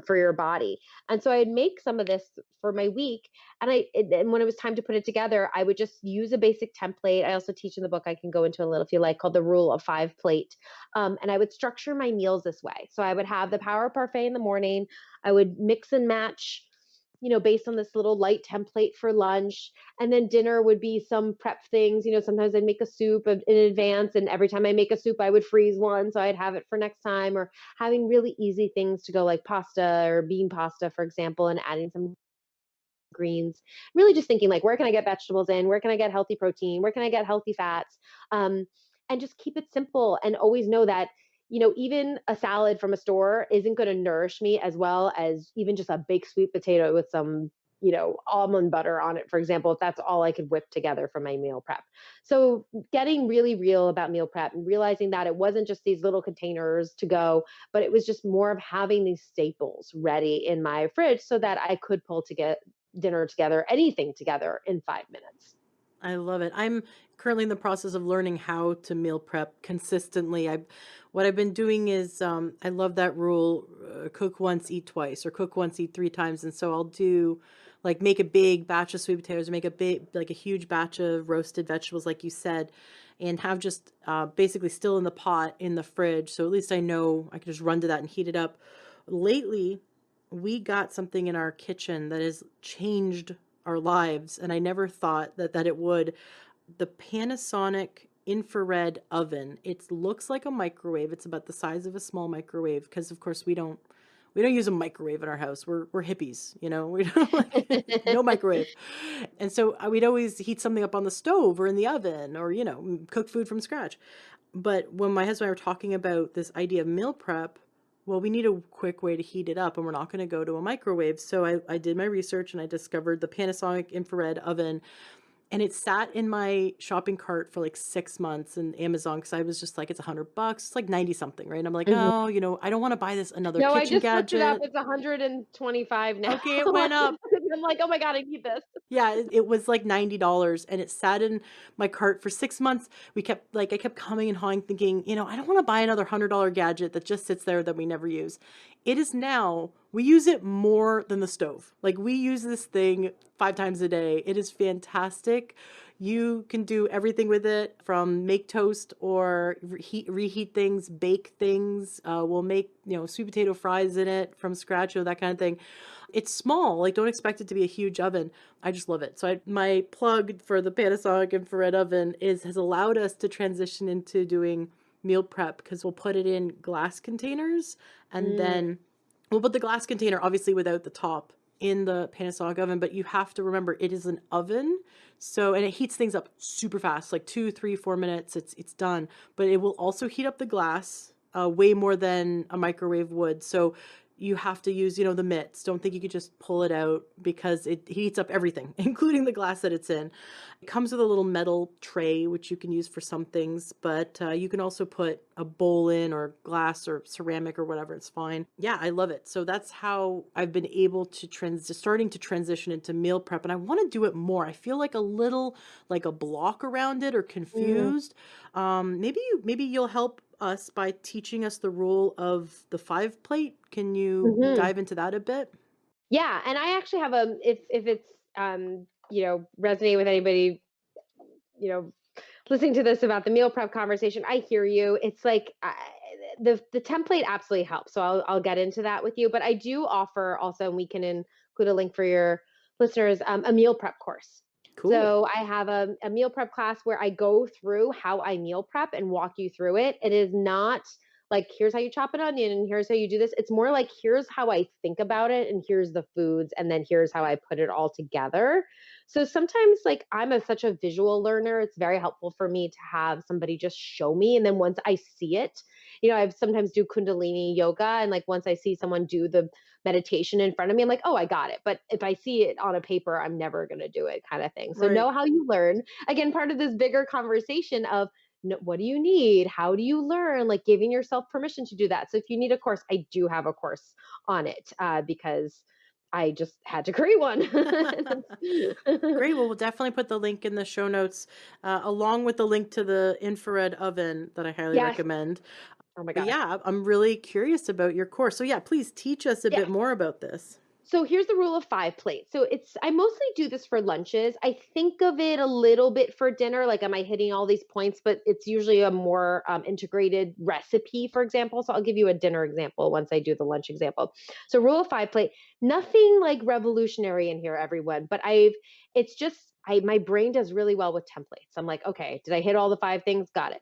for your body. And so I'd make some of this for my week. And when it was time to put it together, I would just use a basic template. I also teach in the book, I can go into a little if you like, called the rule of 5 plate. And I would structure my meals this way. So I would have the power parfait in the morning. I would mix and match, based on this little light template for lunch. And then dinner would be some prep things. Sometimes I'd make a soup in advance, and every time I make a soup, I would freeze one so I'd have it for next time, or having really easy things to go like pasta or bean pasta, for example, and adding some greens. Really just thinking like, where can I get vegetables in? Where can I get healthy protein? Where can I get healthy fats? And just keep it simple, and always know that, even a salad from a store isn't going to nourish me as well as even just a baked sweet potato with some, almond butter on it, for example, if that's all I could whip together for my meal prep. So getting really real about meal prep and realizing that it wasn't just these little containers to go, but it was just more of having these staples ready in my fridge so that I could pull to get dinner together, anything together in 5 minutes. I love it. I'm currently in the process of learning how to meal prep consistently. What I've been doing is, I love that rule, cook once, eat twice, or cook once, eat 3 times. And so I'll do like make a big batch of sweet potatoes, or make a big, like a huge batch of roasted vegetables, like you said, and have just basically still in the pot in the fridge. So at least I know I can just run to that and heat it up. Lately, we got something in our kitchen that has changed our lives, and I never thought that it would. The Panasonic infrared oven. It looks like a microwave. It's about the size of a small microwave, because of course we don't use a microwave in our house. We're hippies, we don't like no microwave. And so we'd always heat something up on the stove or in the oven, or cook food from scratch. But when my husband and I were talking about this idea of meal prep, well, we need a quick way to heat it up, and we're not going to go to a microwave. So I did my research, and I discovered the Panasonic infrared oven, and it sat in my shopping cart for like 6 months in Amazon, because I was just like, it's $100. It's like 90 something, right? And I'm like, Mhm. oh, I don't want to buy this another No, I kitchen just looked it up. gadget. It's 125 now. Okay, it went up. I'm like, oh my God, I need this. Yeah, it was like $90, and it sat in my cart for 6 months. I kept coming and hawing, thinking, I don't want to buy another $100 gadget that just sits there that we never use. It is now, we use it more than the stove. Like, we use this thing 5 times a day. It is fantastic. You can do everything with it, from make toast or reheat things, bake things. We'll make, sweet potato fries in it from scratch, that kind of thing. It's small, like, don't expect it to be a huge oven. I just love it. So my plug for the Panasonic infrared oven has allowed us to transition into doing meal prep because we'll put it in glass containers, and Mm, then we'll put the glass container, obviously without the top, in the Panasonic oven, but you have to remember it is an oven. So, and it heats things up super fast, like 2, 3, 4 minutes, it's done. But it will also heat up the glass way more than a microwave would. So you have to use, the mitts. Don't think you could just pull it out because it heats up everything, including the glass that it's in. It comes with a little metal tray, which you can use for some things, but you can also put a bowl in, or glass or ceramic or whatever. It's fine. Yeah, I love it. So that's how I've been able to starting to transition into meal prep, and I want to do it more. I feel like a little like a block around it or mm, confused. Maybe you'll help us by teaching us the rule of the 5 plate. Can you mhm. dive into that a bit? Yeah, and I actually have a if it's, resonate with anybody, you know, listening to this about the meal prep conversation, I hear you. It's like the template absolutely helps. So I'll get into that with you. But I do offer also, and we can include a link for your listeners, a meal prep course. Cool. So I have a meal prep class where I go through how I meal prep and walk you through it. It is not like, here's how you chop an onion and here's how you do this. It's more like, here's how I think about it and here's the foods and then here's how I put it all together. So sometimes, like, such a visual learner, it's very helpful for me to have somebody just show me. And then once I see it, I sometimes do Kundalini yoga. And like, once I see someone do the meditation in front of me, I'm like, oh, I got it. But if I see it on a paper, I'm never going to do it, kind of thing. So Right. know how you learn. Again, part of this bigger conversation of, what do you need? How do you learn? Like, giving yourself permission to do that. So if you need a course, I do have a course on it, because I just had to create one. Great. Well, we'll definitely put the link in the show notes, along with the link to the infrared oven that I highly Yes. recommend. Oh my But gosh. yeah, I'm really curious about your course. So yeah, please teach us a Yeah. bit more about this. So here's the rule of 5 plates. So I mostly do this for lunches. I think of it a little bit for dinner. Like, am I hitting all these points? But it's usually a more integrated recipe, for example. So I'll give you a dinner example once I do the lunch example. So rule of 5 plate, nothing like revolutionary in here, everyone. But it's just, my brain does really well with templates. I'm like, okay, did I hit all the 5 things? Got it.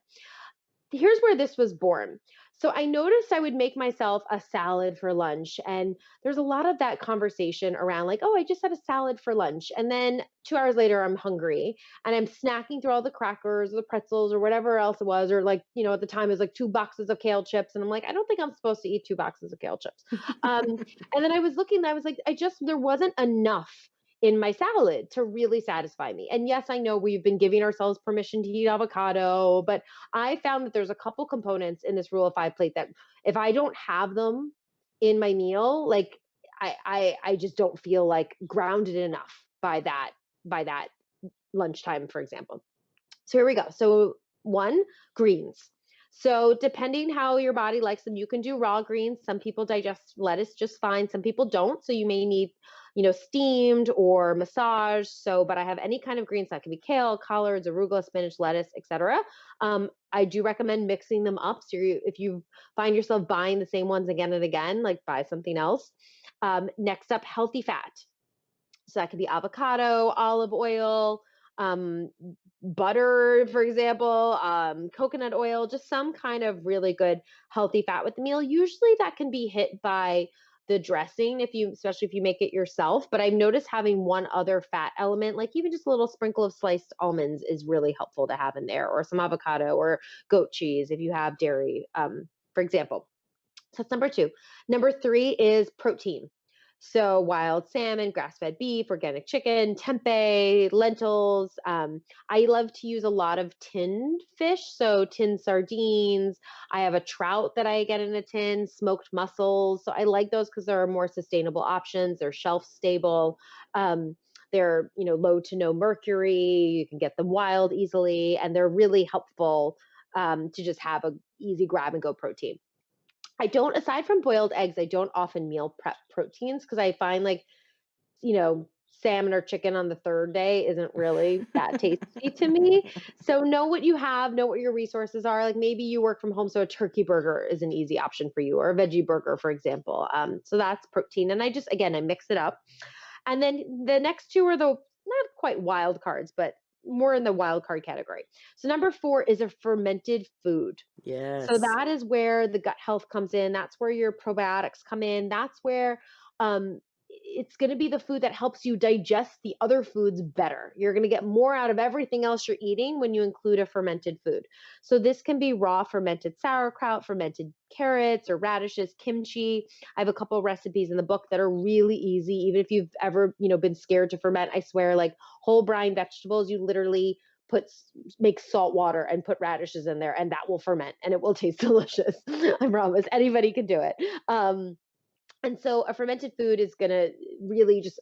Here's where this was born. So I noticed I would make myself a salad for lunch. And there's a lot of that conversation around, like, oh, I just had a salad for lunch. And then 2 hours later, I'm hungry and I'm snacking through all the crackers or the pretzels or whatever else it was. Or, like, at the time it was like 2 boxes of kale chips. And I'm like, I don't think I'm supposed to eat 2 boxes of kale chips. Um, and then I was looking, I was like, there wasn't enough in my salad to really satisfy me. And yes, I know we've been giving ourselves permission to eat avocado, but I found that there's a couple components in this rule of 5 plate that if I don't have them in my meal, like, I just don't feel like grounded enough by that lunchtime, for example. So here we go. So one, greens. So depending how your body likes them, you can do raw greens. Some people digest lettuce just fine. Some people don't. So you may need, steamed or massaged. So, but I have any kind of greens that can be kale, collards, arugula, spinach, lettuce, etc. I do recommend mixing them up. So if you find yourself buying the same ones again and again, like, buy something else. Next up, healthy fat. So that could be avocado, olive oil, um, butter, for example, coconut oil, just some kind of really good healthy fat with the meal. Usually that can be hit by the dressing, especially if you make it yourself. But I've noticed having one other fat element, like even just a little sprinkle of sliced almonds, is really helpful to have in there, or some avocado or goat cheese if you have dairy, for example. So that's number two. Number three is protein. So wild salmon, grass-fed beef, organic chicken, tempeh, lentils. I love to use a lot of tinned fish, so tinned sardines. I have a trout that I get in a tin, smoked mussels. So I like those because they're more sustainable options. They're shelf stable. They're, low to no mercury. You can get them wild easily, and they're really helpful, to just have a easy grab and go protein. I aside from boiled eggs, I don't often meal prep proteins because I find, like, salmon or chicken on the third day isn't really that tasty to me. So know what you have, know what your resources are. Like maybe you work from home, so a turkey burger is an easy option for you, or a veggie burger, for example. So that's protein. And I just, again, I mix it up. And then the next two are the not quite wild cards, but more in the wild card category. So number 4 is a fermented food. So Yes. that is where the gut health comes in. That's where your probiotics come in. That's where it's going to be the food that helps you digest the other foods better. You're going to get more out of everything else you're eating when you include a fermented food. So this can be raw fermented sauerkraut, fermented carrots or radishes, kimchi. I have a couple of recipes in the book that are really easy. Even if you've ever, been scared to ferment, I swear, like whole brine vegetables, you literally put make salt water and put radishes in there and that will ferment and it will taste delicious. I promise anybody can do it. And so a fermented food is going to really just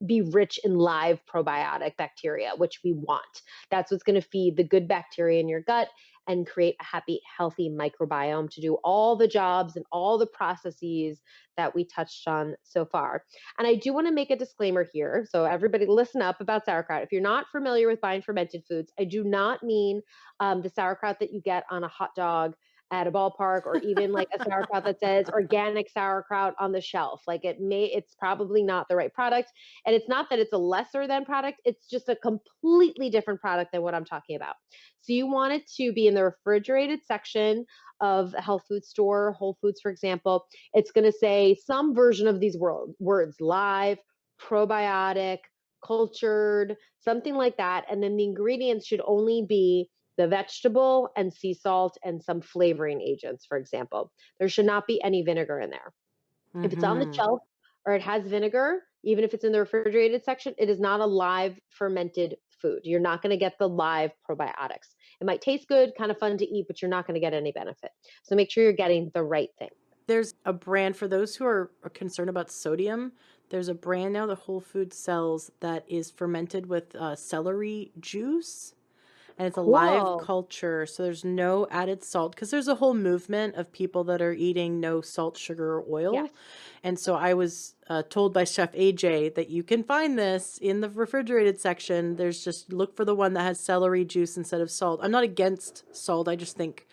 be rich in live probiotic bacteria, which we want. That's what's going to feed the good bacteria in your gut and create a happy, healthy microbiome to do all the jobs and all the processes that we touched on so far. And I do want to make a disclaimer here. So, everybody, listen up about sauerkraut. If you're not familiar with buying fermented foods, I do not mean the sauerkraut that you get on a hot dog at a ballpark, or even like a sauerkraut that says organic sauerkraut on the shelf. Like it's probably not the right product. And it's not that it's a lesser than product, it's just a completely different product than what I'm talking about. So you want it to be in the refrigerated section of a health food store, Whole Foods, for example. It's going to say some version of these words: live, probiotic, cultured, something like that. And then the ingredients should only be the vegetable and sea salt and some flavoring agents, for example. There should not be any vinegar in there. If it's on the Mhm. shelf or it has vinegar, even if it's in the refrigerated section, it is not a live fermented food. You're not going to get the live probiotics. It might taste good, kind of fun to eat, but you're not going to get any benefit. So make sure you're getting the right thing. There's a brand for those who are concerned about sodium. There's a brand now that Whole Foods sells that is fermented with celery juice, and it's a live Cool. culture, so there's no added salt because there's a whole movement of people that are eating no salt, sugar, or oil. Yes. And so I was told by Chef AJ that you can find this in the refrigerated section. There's just look for the one that has celery juice instead of salt. I'm not against salt. I just think,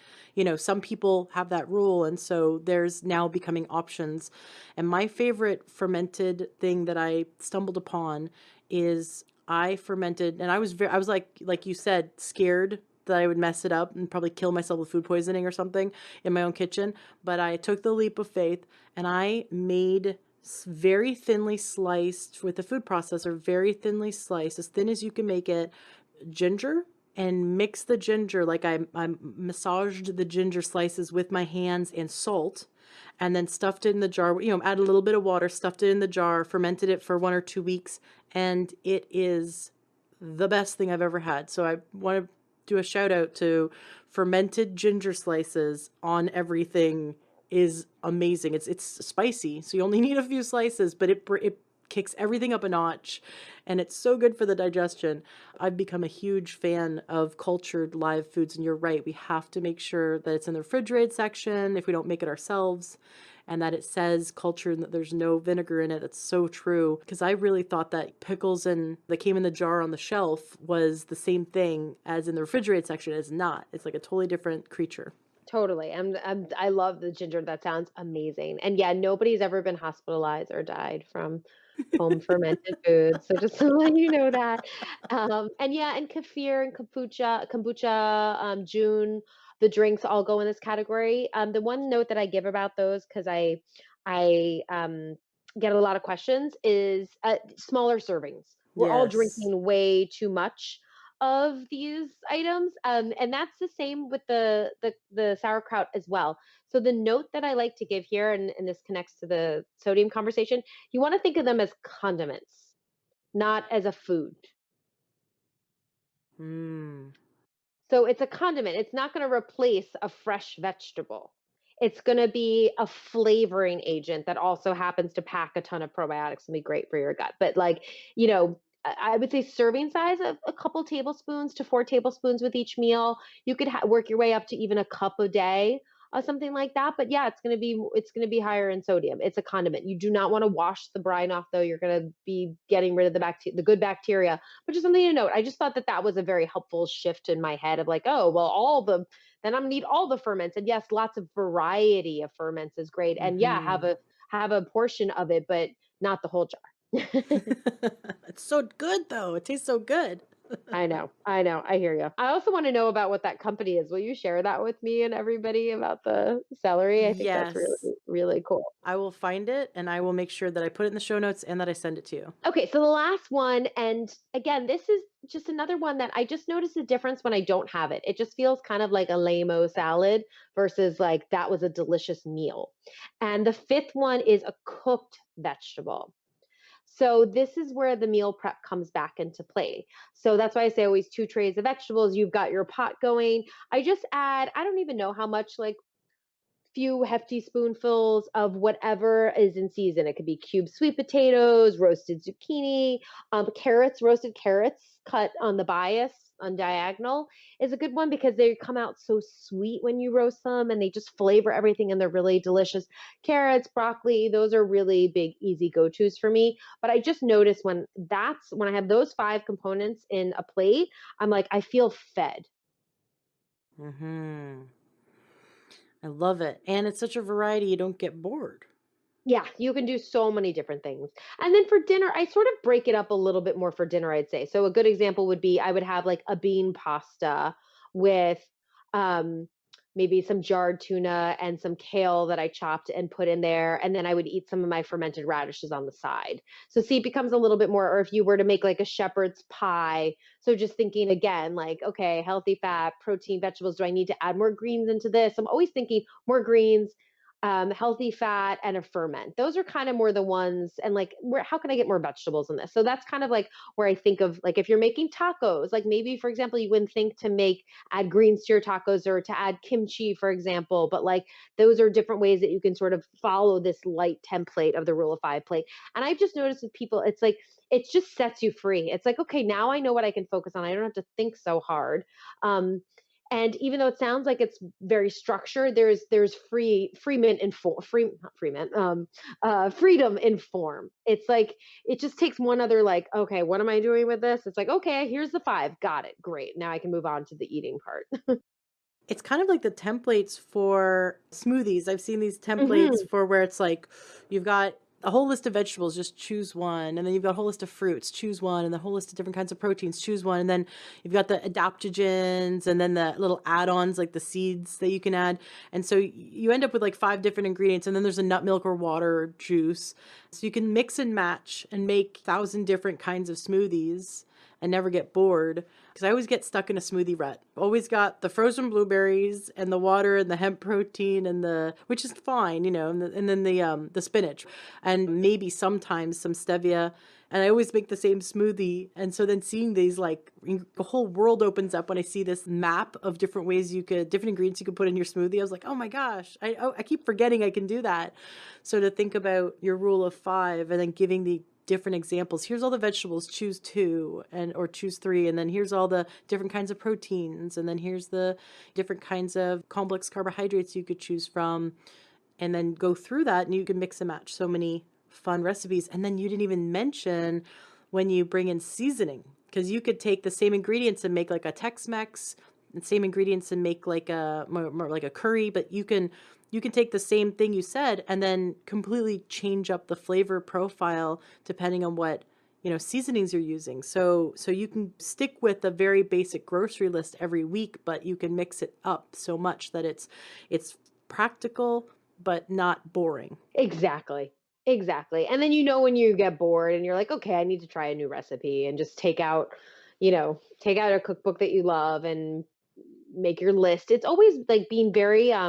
some people have that rule. And so there's now becoming options. And my favorite fermented thing that I stumbled upon is I fermented, and I was like you said, scared that I would mess it up and probably kill myself with food poisoning or something in my own kitchen. But I took the leap of faith and I made very thinly sliced with the food processor, very thinly sliced, as thin as you can make it, ginger, and mix the ginger like I massaged the ginger slices with my hands and salt, and then stuffed it in the jar. Add a little bit of water, stuffed it in the jar, fermented it for 1 or 2 weeks, and it is the best thing I've ever had. So I want to do a shout out to fermented ginger slices on everything is amazing. It's spicy, so you only need a few slices, but it kicks everything up a notch, and it's so good for the digestion. I've become a huge fan of cultured live foods, and you're right. We have to make sure that it's in the refrigerated section if we don't make it ourselves, and that it says cultured and that there's no vinegar in it. That's so true, because I really thought that pickles and that came in the jar on the shelf was the same thing as in the refrigerated section. It's not. It's like a totally different creature. Totally. I love the ginger. That sounds amazing. And yeah, nobody's ever been hospitalized or died from home fermented foods. So just to let you know that. And yeah, and kefir and kombucha, June, the drinks all go in this category. The one note that I give about those, because I get a lot of questions, is smaller servings. We're all Yes. drinking way too much of these items, and that's the same with the sauerkraut as well. So the note that I like to give here, and this connects to the sodium conversation, you want to think of them as condiments, not as a food. Mm. So it's a condiment. It's not going to replace a fresh vegetable. It's going to be a flavoring agent that also happens to pack a ton of probiotics and be great for your gut. But I would say serving size of a couple tablespoons to 4 tablespoons with each meal. You could work your way up to even a cup a day. something like that. But yeah, it's going to be higher in sodium. It's a condiment. You do not want to wash the brine off, though. You're going to be getting rid of the good bacteria. But just something to note. I just thought that that was a very helpful shift in my head of like, oh well, then I'm gonna need all the ferments. And yes, lots of variety of ferments is great. And yeah, Mhm. have a portion of it, but not the whole jar. It's so good though. It tastes so good. I know, I hear you. I also want to know about what that company is. Will you share that with me and everybody about the celery? I think that's really, Yes. really cool. I will find it and I will make sure that I put it in the show notes and that I send it to you. Okay, so the last one, and again, this is just another one that I just noticed a difference when I don't have it. It just feels kind of like a lame-o salad versus like that was a delicious meal. And the fifth one is a cooked vegetable. So this is where the meal prep comes back into play. So that's why I say always 2 trays of vegetables. You've got your pot going. I just add, I don't even know how much, like few hefty spoonfuls of whatever is in season. It could be cubed sweet potatoes, roasted zucchini, carrots, roasted carrots cut on the bias on diagonal is a good one because they come out so sweet when you roast them and they just flavor everything and they're really delicious. Carrots, broccoli, those are really big, easy go tos for me. But I just notice when I have those 5 components in a plate, I'm like, I feel fed. Mhm. I love it. And it's such a variety, you don't get bored. Yeah, you can do so many different things. And then for dinner, I sort of break it up a little bit more for dinner, I'd say. So a good example would be I would have like a bean pasta with um maybe some jarred tuna and some kale that I chopped and put in there. And then I would eat some of my fermented radishes on the side. So see, it becomes a little bit more, or if you were to make like a shepherd's pie. So just thinking again, like, okay, healthy fat, protein, vegetables. Do I need to add more greens into this? I'm always thinking more greens, healthy fat, and a ferment. Those are kind of more the ones, and like, how can I get more vegetables in this? So that's kind of like where I think of like if you're making tacos, like maybe for example, you wouldn't think to add greens to your tacos or to add kimchi, for example, but like those are different ways that you can sort of follow this light template of the rule of 5 plate. And I've just noticed with people, it's like it just sets you free. It's like, okay, now I know what I can focus on. I don't have to think so hard. Um, and even though it sounds like it's very structured, there's freedom in freedom in form. It's like it just takes one other like, okay, what am I doing with this? It's like, okay, here's the 5, got it, great. Now I can move on to the eating part. It's kind of like the templates for smoothies. I've seen these templates Hmm. for where it's like you've got a whole list of vegetables, just choose one, and then you've got a whole list of fruits, choose one, and the whole list of different kinds of proteins, choose one, and then you've got the adaptogens, and then the little add-ons like the seeds that you can add, and so you end up with like 5 different ingredients, and then there's a nut milk or water or juice, so you can mix and match and make 1,000 different kinds of smoothies and never get bored because I always get stuck in a smoothie rut. Always got the frozen blueberries and the water and the hemp protein and the which is fine, and then the spinach and maybe sometimes some stevia. And I always make the same smoothie. And so then seeing these the whole world opens up when I see this map of different ingredients you could put in your smoothie. I was like, oh my gosh, I keep forgetting I can do that. So to think about your rule of 5 and then giving the different examples. Here's all the vegetables, choose 2 and or choose 3, and then here's all the different kinds of proteins, and then here's the different kinds of complex carbohydrates you could choose from, and then go through that and you can mix and match so many fun recipes. And then you didn't even mention when you bring in seasoning because you could take the same ingredients and make like a Tex-Mex and same ingredients and make like a more like a curry, but you can take the same thing you said and then completely change up the flavor profile depending on what seasonings you're using. So you can stick with a very basic grocery list every week, but you can mix it up so much that it's practical but not boring. Exactly. Exactly. And then when you get bored and you're like, okay, I need to try a new recipe and just take out a cookbook that you love and make your list. It's always like being very I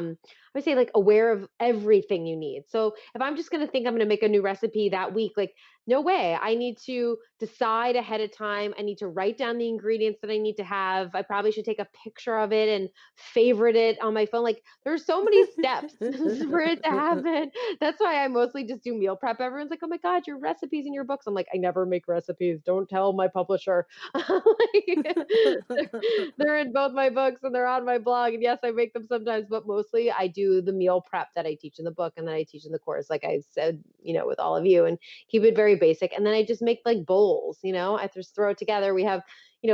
would say like aware of everything you need. So if I'm just going to think I'm going to make a new recipe that week, like no way. I need to decide ahead of time. I need to write down the ingredients that I need to have. I probably should take a picture of it and favorite it on my phone. Like there's so many steps for it to happen. That's why I mostly just do meal prep. Everyone's like, "Oh my god, your recipes in your books." I'm like, "I never make recipes. Don't tell my publisher." Like, they're in both my books and they're on my blog. And yes, I make them sometimes, but mostly I do the meal prep that I teach in the book and that I teach in the course, like I said, with all of you, and keep it very basic. And then I just make like bowls, I just throw it together. We have,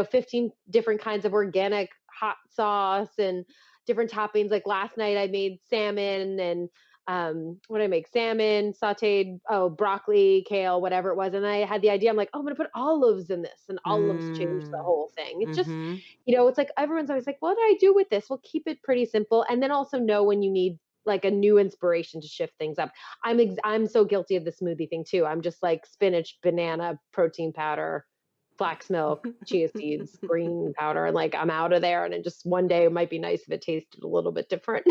15 different kinds of organic hot sauce and different toppings. Like last night I made salmon and what did I make? Salmon, sauteed, broccoli, kale, whatever it was. And I had the idea, I'm like, oh, I'm gonna put olives in this, and olives change the Mm. whole thing. It's just, Mhm. it's like everyone's always like, what do I do with this? Well, keep it pretty simple. And then also know when you need like a new inspiration to shift things up. I'm so guilty of the smoothie thing too. I'm just like spinach, banana, protein powder, flax milk, chia seeds, green powder, and like I'm out of there. And it just one day it might be nice if it tasted a little bit different.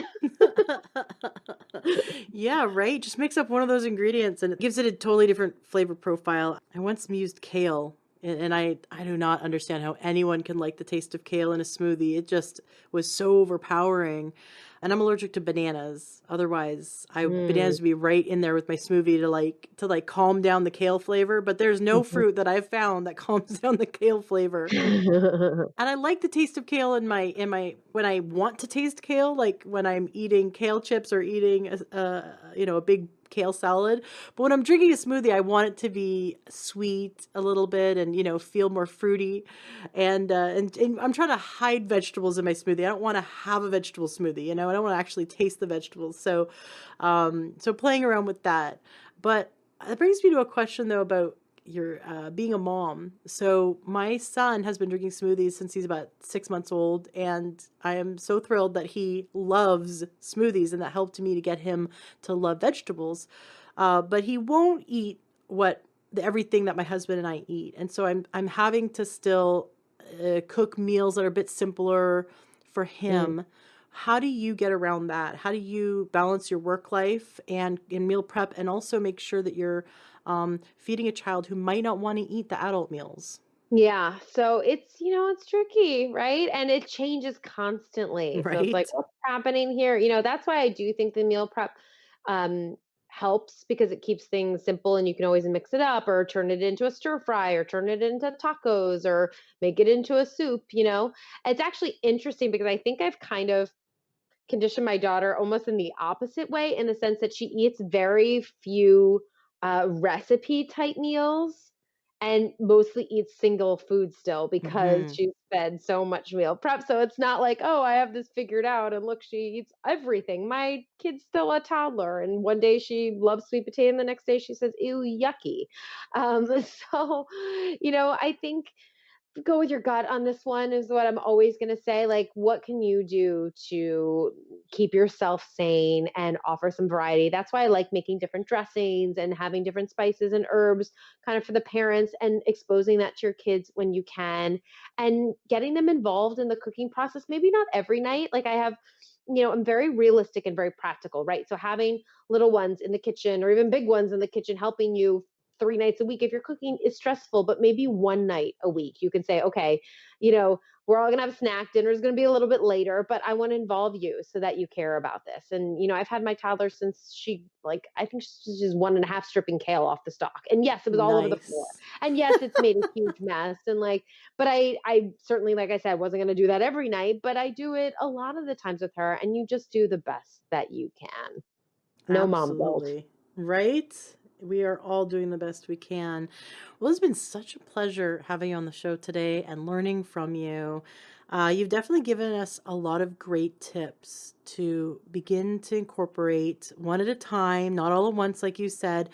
Yeah, right? Just mix up one of those ingredients and it gives it a totally different flavor profile. I once used kale and I do not understand how anyone can like the taste of kale in a smoothie. It just was so overpowering. And I'm allergic to bananas. Otherwise, I Mm. bananas would be right in there with my smoothie to like calm down the kale flavor, but there's no fruit that I've found that calms down the kale flavor. And I like the taste of kale in my when I want to taste kale, like when I'm eating kale chips or eating a big kale salad. But when I'm drinking a smoothie, I want it to be sweet a little bit and feel more fruity. And I'm trying to hide vegetables in my smoothie. I don't want to have a vegetable smoothie, I don't want to actually taste the vegetables. So playing around with that. But that brings me to a question though about your being a mom. So my son has been drinking smoothies since he's about 6 months old, and I am so thrilled that he loves smoothies, and that helped me to get him to love vegetables. But he won't eat everything that my husband and I eat, and so I'm having to still cook meals that are a bit simpler for Mm. him. How do you get around that? How do you balance your work life and in meal prep and also make sure that you're feeding a child who might not want to eat the adult meals? Yeah, so it's tricky, right? And it changes constantly. So it's like, Right? what's happening here? That's why I do think the meal prep um helps because it keeps things simple and you can always mix it up or turn it into a stir fry or turn it into tacos or make it into a soup. It's actually interesting because I think I've kind of condition my daughter almost in the opposite way in the sense that she eats very few recipe type meals and mostly eats single food still because Hmm. she's fed so much meal prep. So it's not like, oh, I have this figured out and look, she eats everything. My kid's still a toddler, and one day she loves sweet potato, and the next day she says, ew, yucky. So, I think go with your gut on this one is what I'm always going to say. Like, what can you do to keep yourself sane and offer some variety? That's why I like making different dressings and having different spices and herbs kind of for the parents and exposing that to your kids when you can and getting them involved in the cooking process. Maybe not every night. Like, I have. I'm very realistic and very practical, right? So having little ones in the kitchen or even big ones in the kitchen helping you 3 nights a week if you're cooking is stressful, but maybe one night a week you can say, okay, we're all gonna have a snack. Dinner's gonna be a little bit later, but I want to involve you so that you care about this. And I've had my toddler since she like I think she's just 1.5 stripping kale off the stalk. And yes, it was all over the floor. Nice. And yes, it's made a huge mess. And like, but I certainly, like I said, wasn't gonna do that every night, but I do it a lot of the times with her, and you just do the best that you can. No mom guilt. Absolutely. Right? We are all doing the best we can. Well, it's been such a pleasure having you on the show today and learning from you. You've definitely given us a lot of great tips to begin to incorporate one at a time, not all at once, like you said,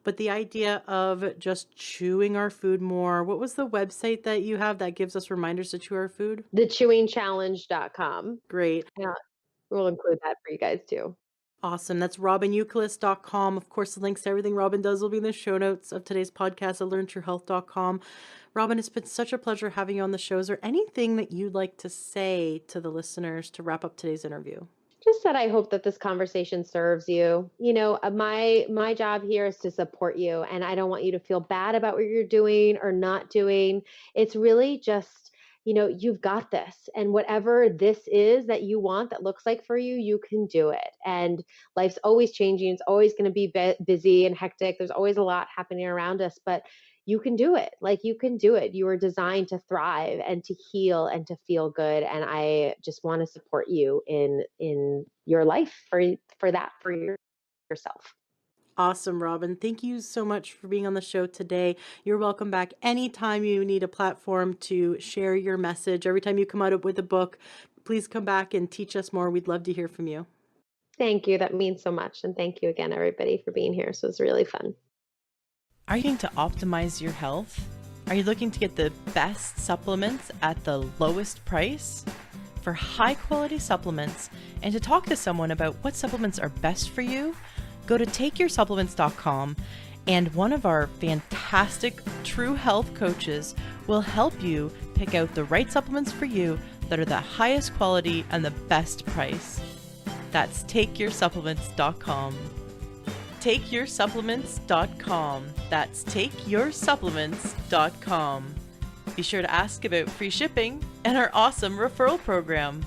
but the idea of just chewing our food more. What was the website that you have that gives us reminders to chew our food? Thechewingchallenge.com. Great. Yeah, we'll include that for you guys too. Awesome. That's RobynYoukilis.com. Of course, the links to everything Robyn does will be in the show notes of today's podcast at LearnTrueHealth.com. Robyn, it's been such a pleasure having you on the show. Is there anything that you'd like to say to the listeners to wrap up today's interview? Just that I hope that this conversation serves you. My job here is to support you, and I don't want you to feel bad about what you're doing or not doing. It's really just, you've got this, and whatever this is that you want that looks like for you, you can do it. And life's always changing. It's always going to be busy and hectic. There's always a lot happening around us, but you can do it. Like, you can do it. You were designed to thrive and to heal and to feel good. And I just want to support you in your life for yourself. Awesome, Robyn. Thank you so much for being on the show today. You're welcome back anytime you need a platform to share your message. Every time you come out with a book, please come back and teach us more. We'd love to hear from you. Thank you. That means so much. And thank you again, everybody, for being here. So it was really fun. Are you looking to optimize your health? Are you looking to get the best supplements at the lowest price? For high quality supplements and to talk to someone about what supplements are best for you, go to takeyoursupplements.com and one of our fantastic True Health coaches will help you pick out the right supplements for you that are the highest quality and the best price. That's takeyoursupplements.com. takeyoursupplements.com. That's takeyoursupplements.com. Be sure to ask about free shipping and our awesome referral program.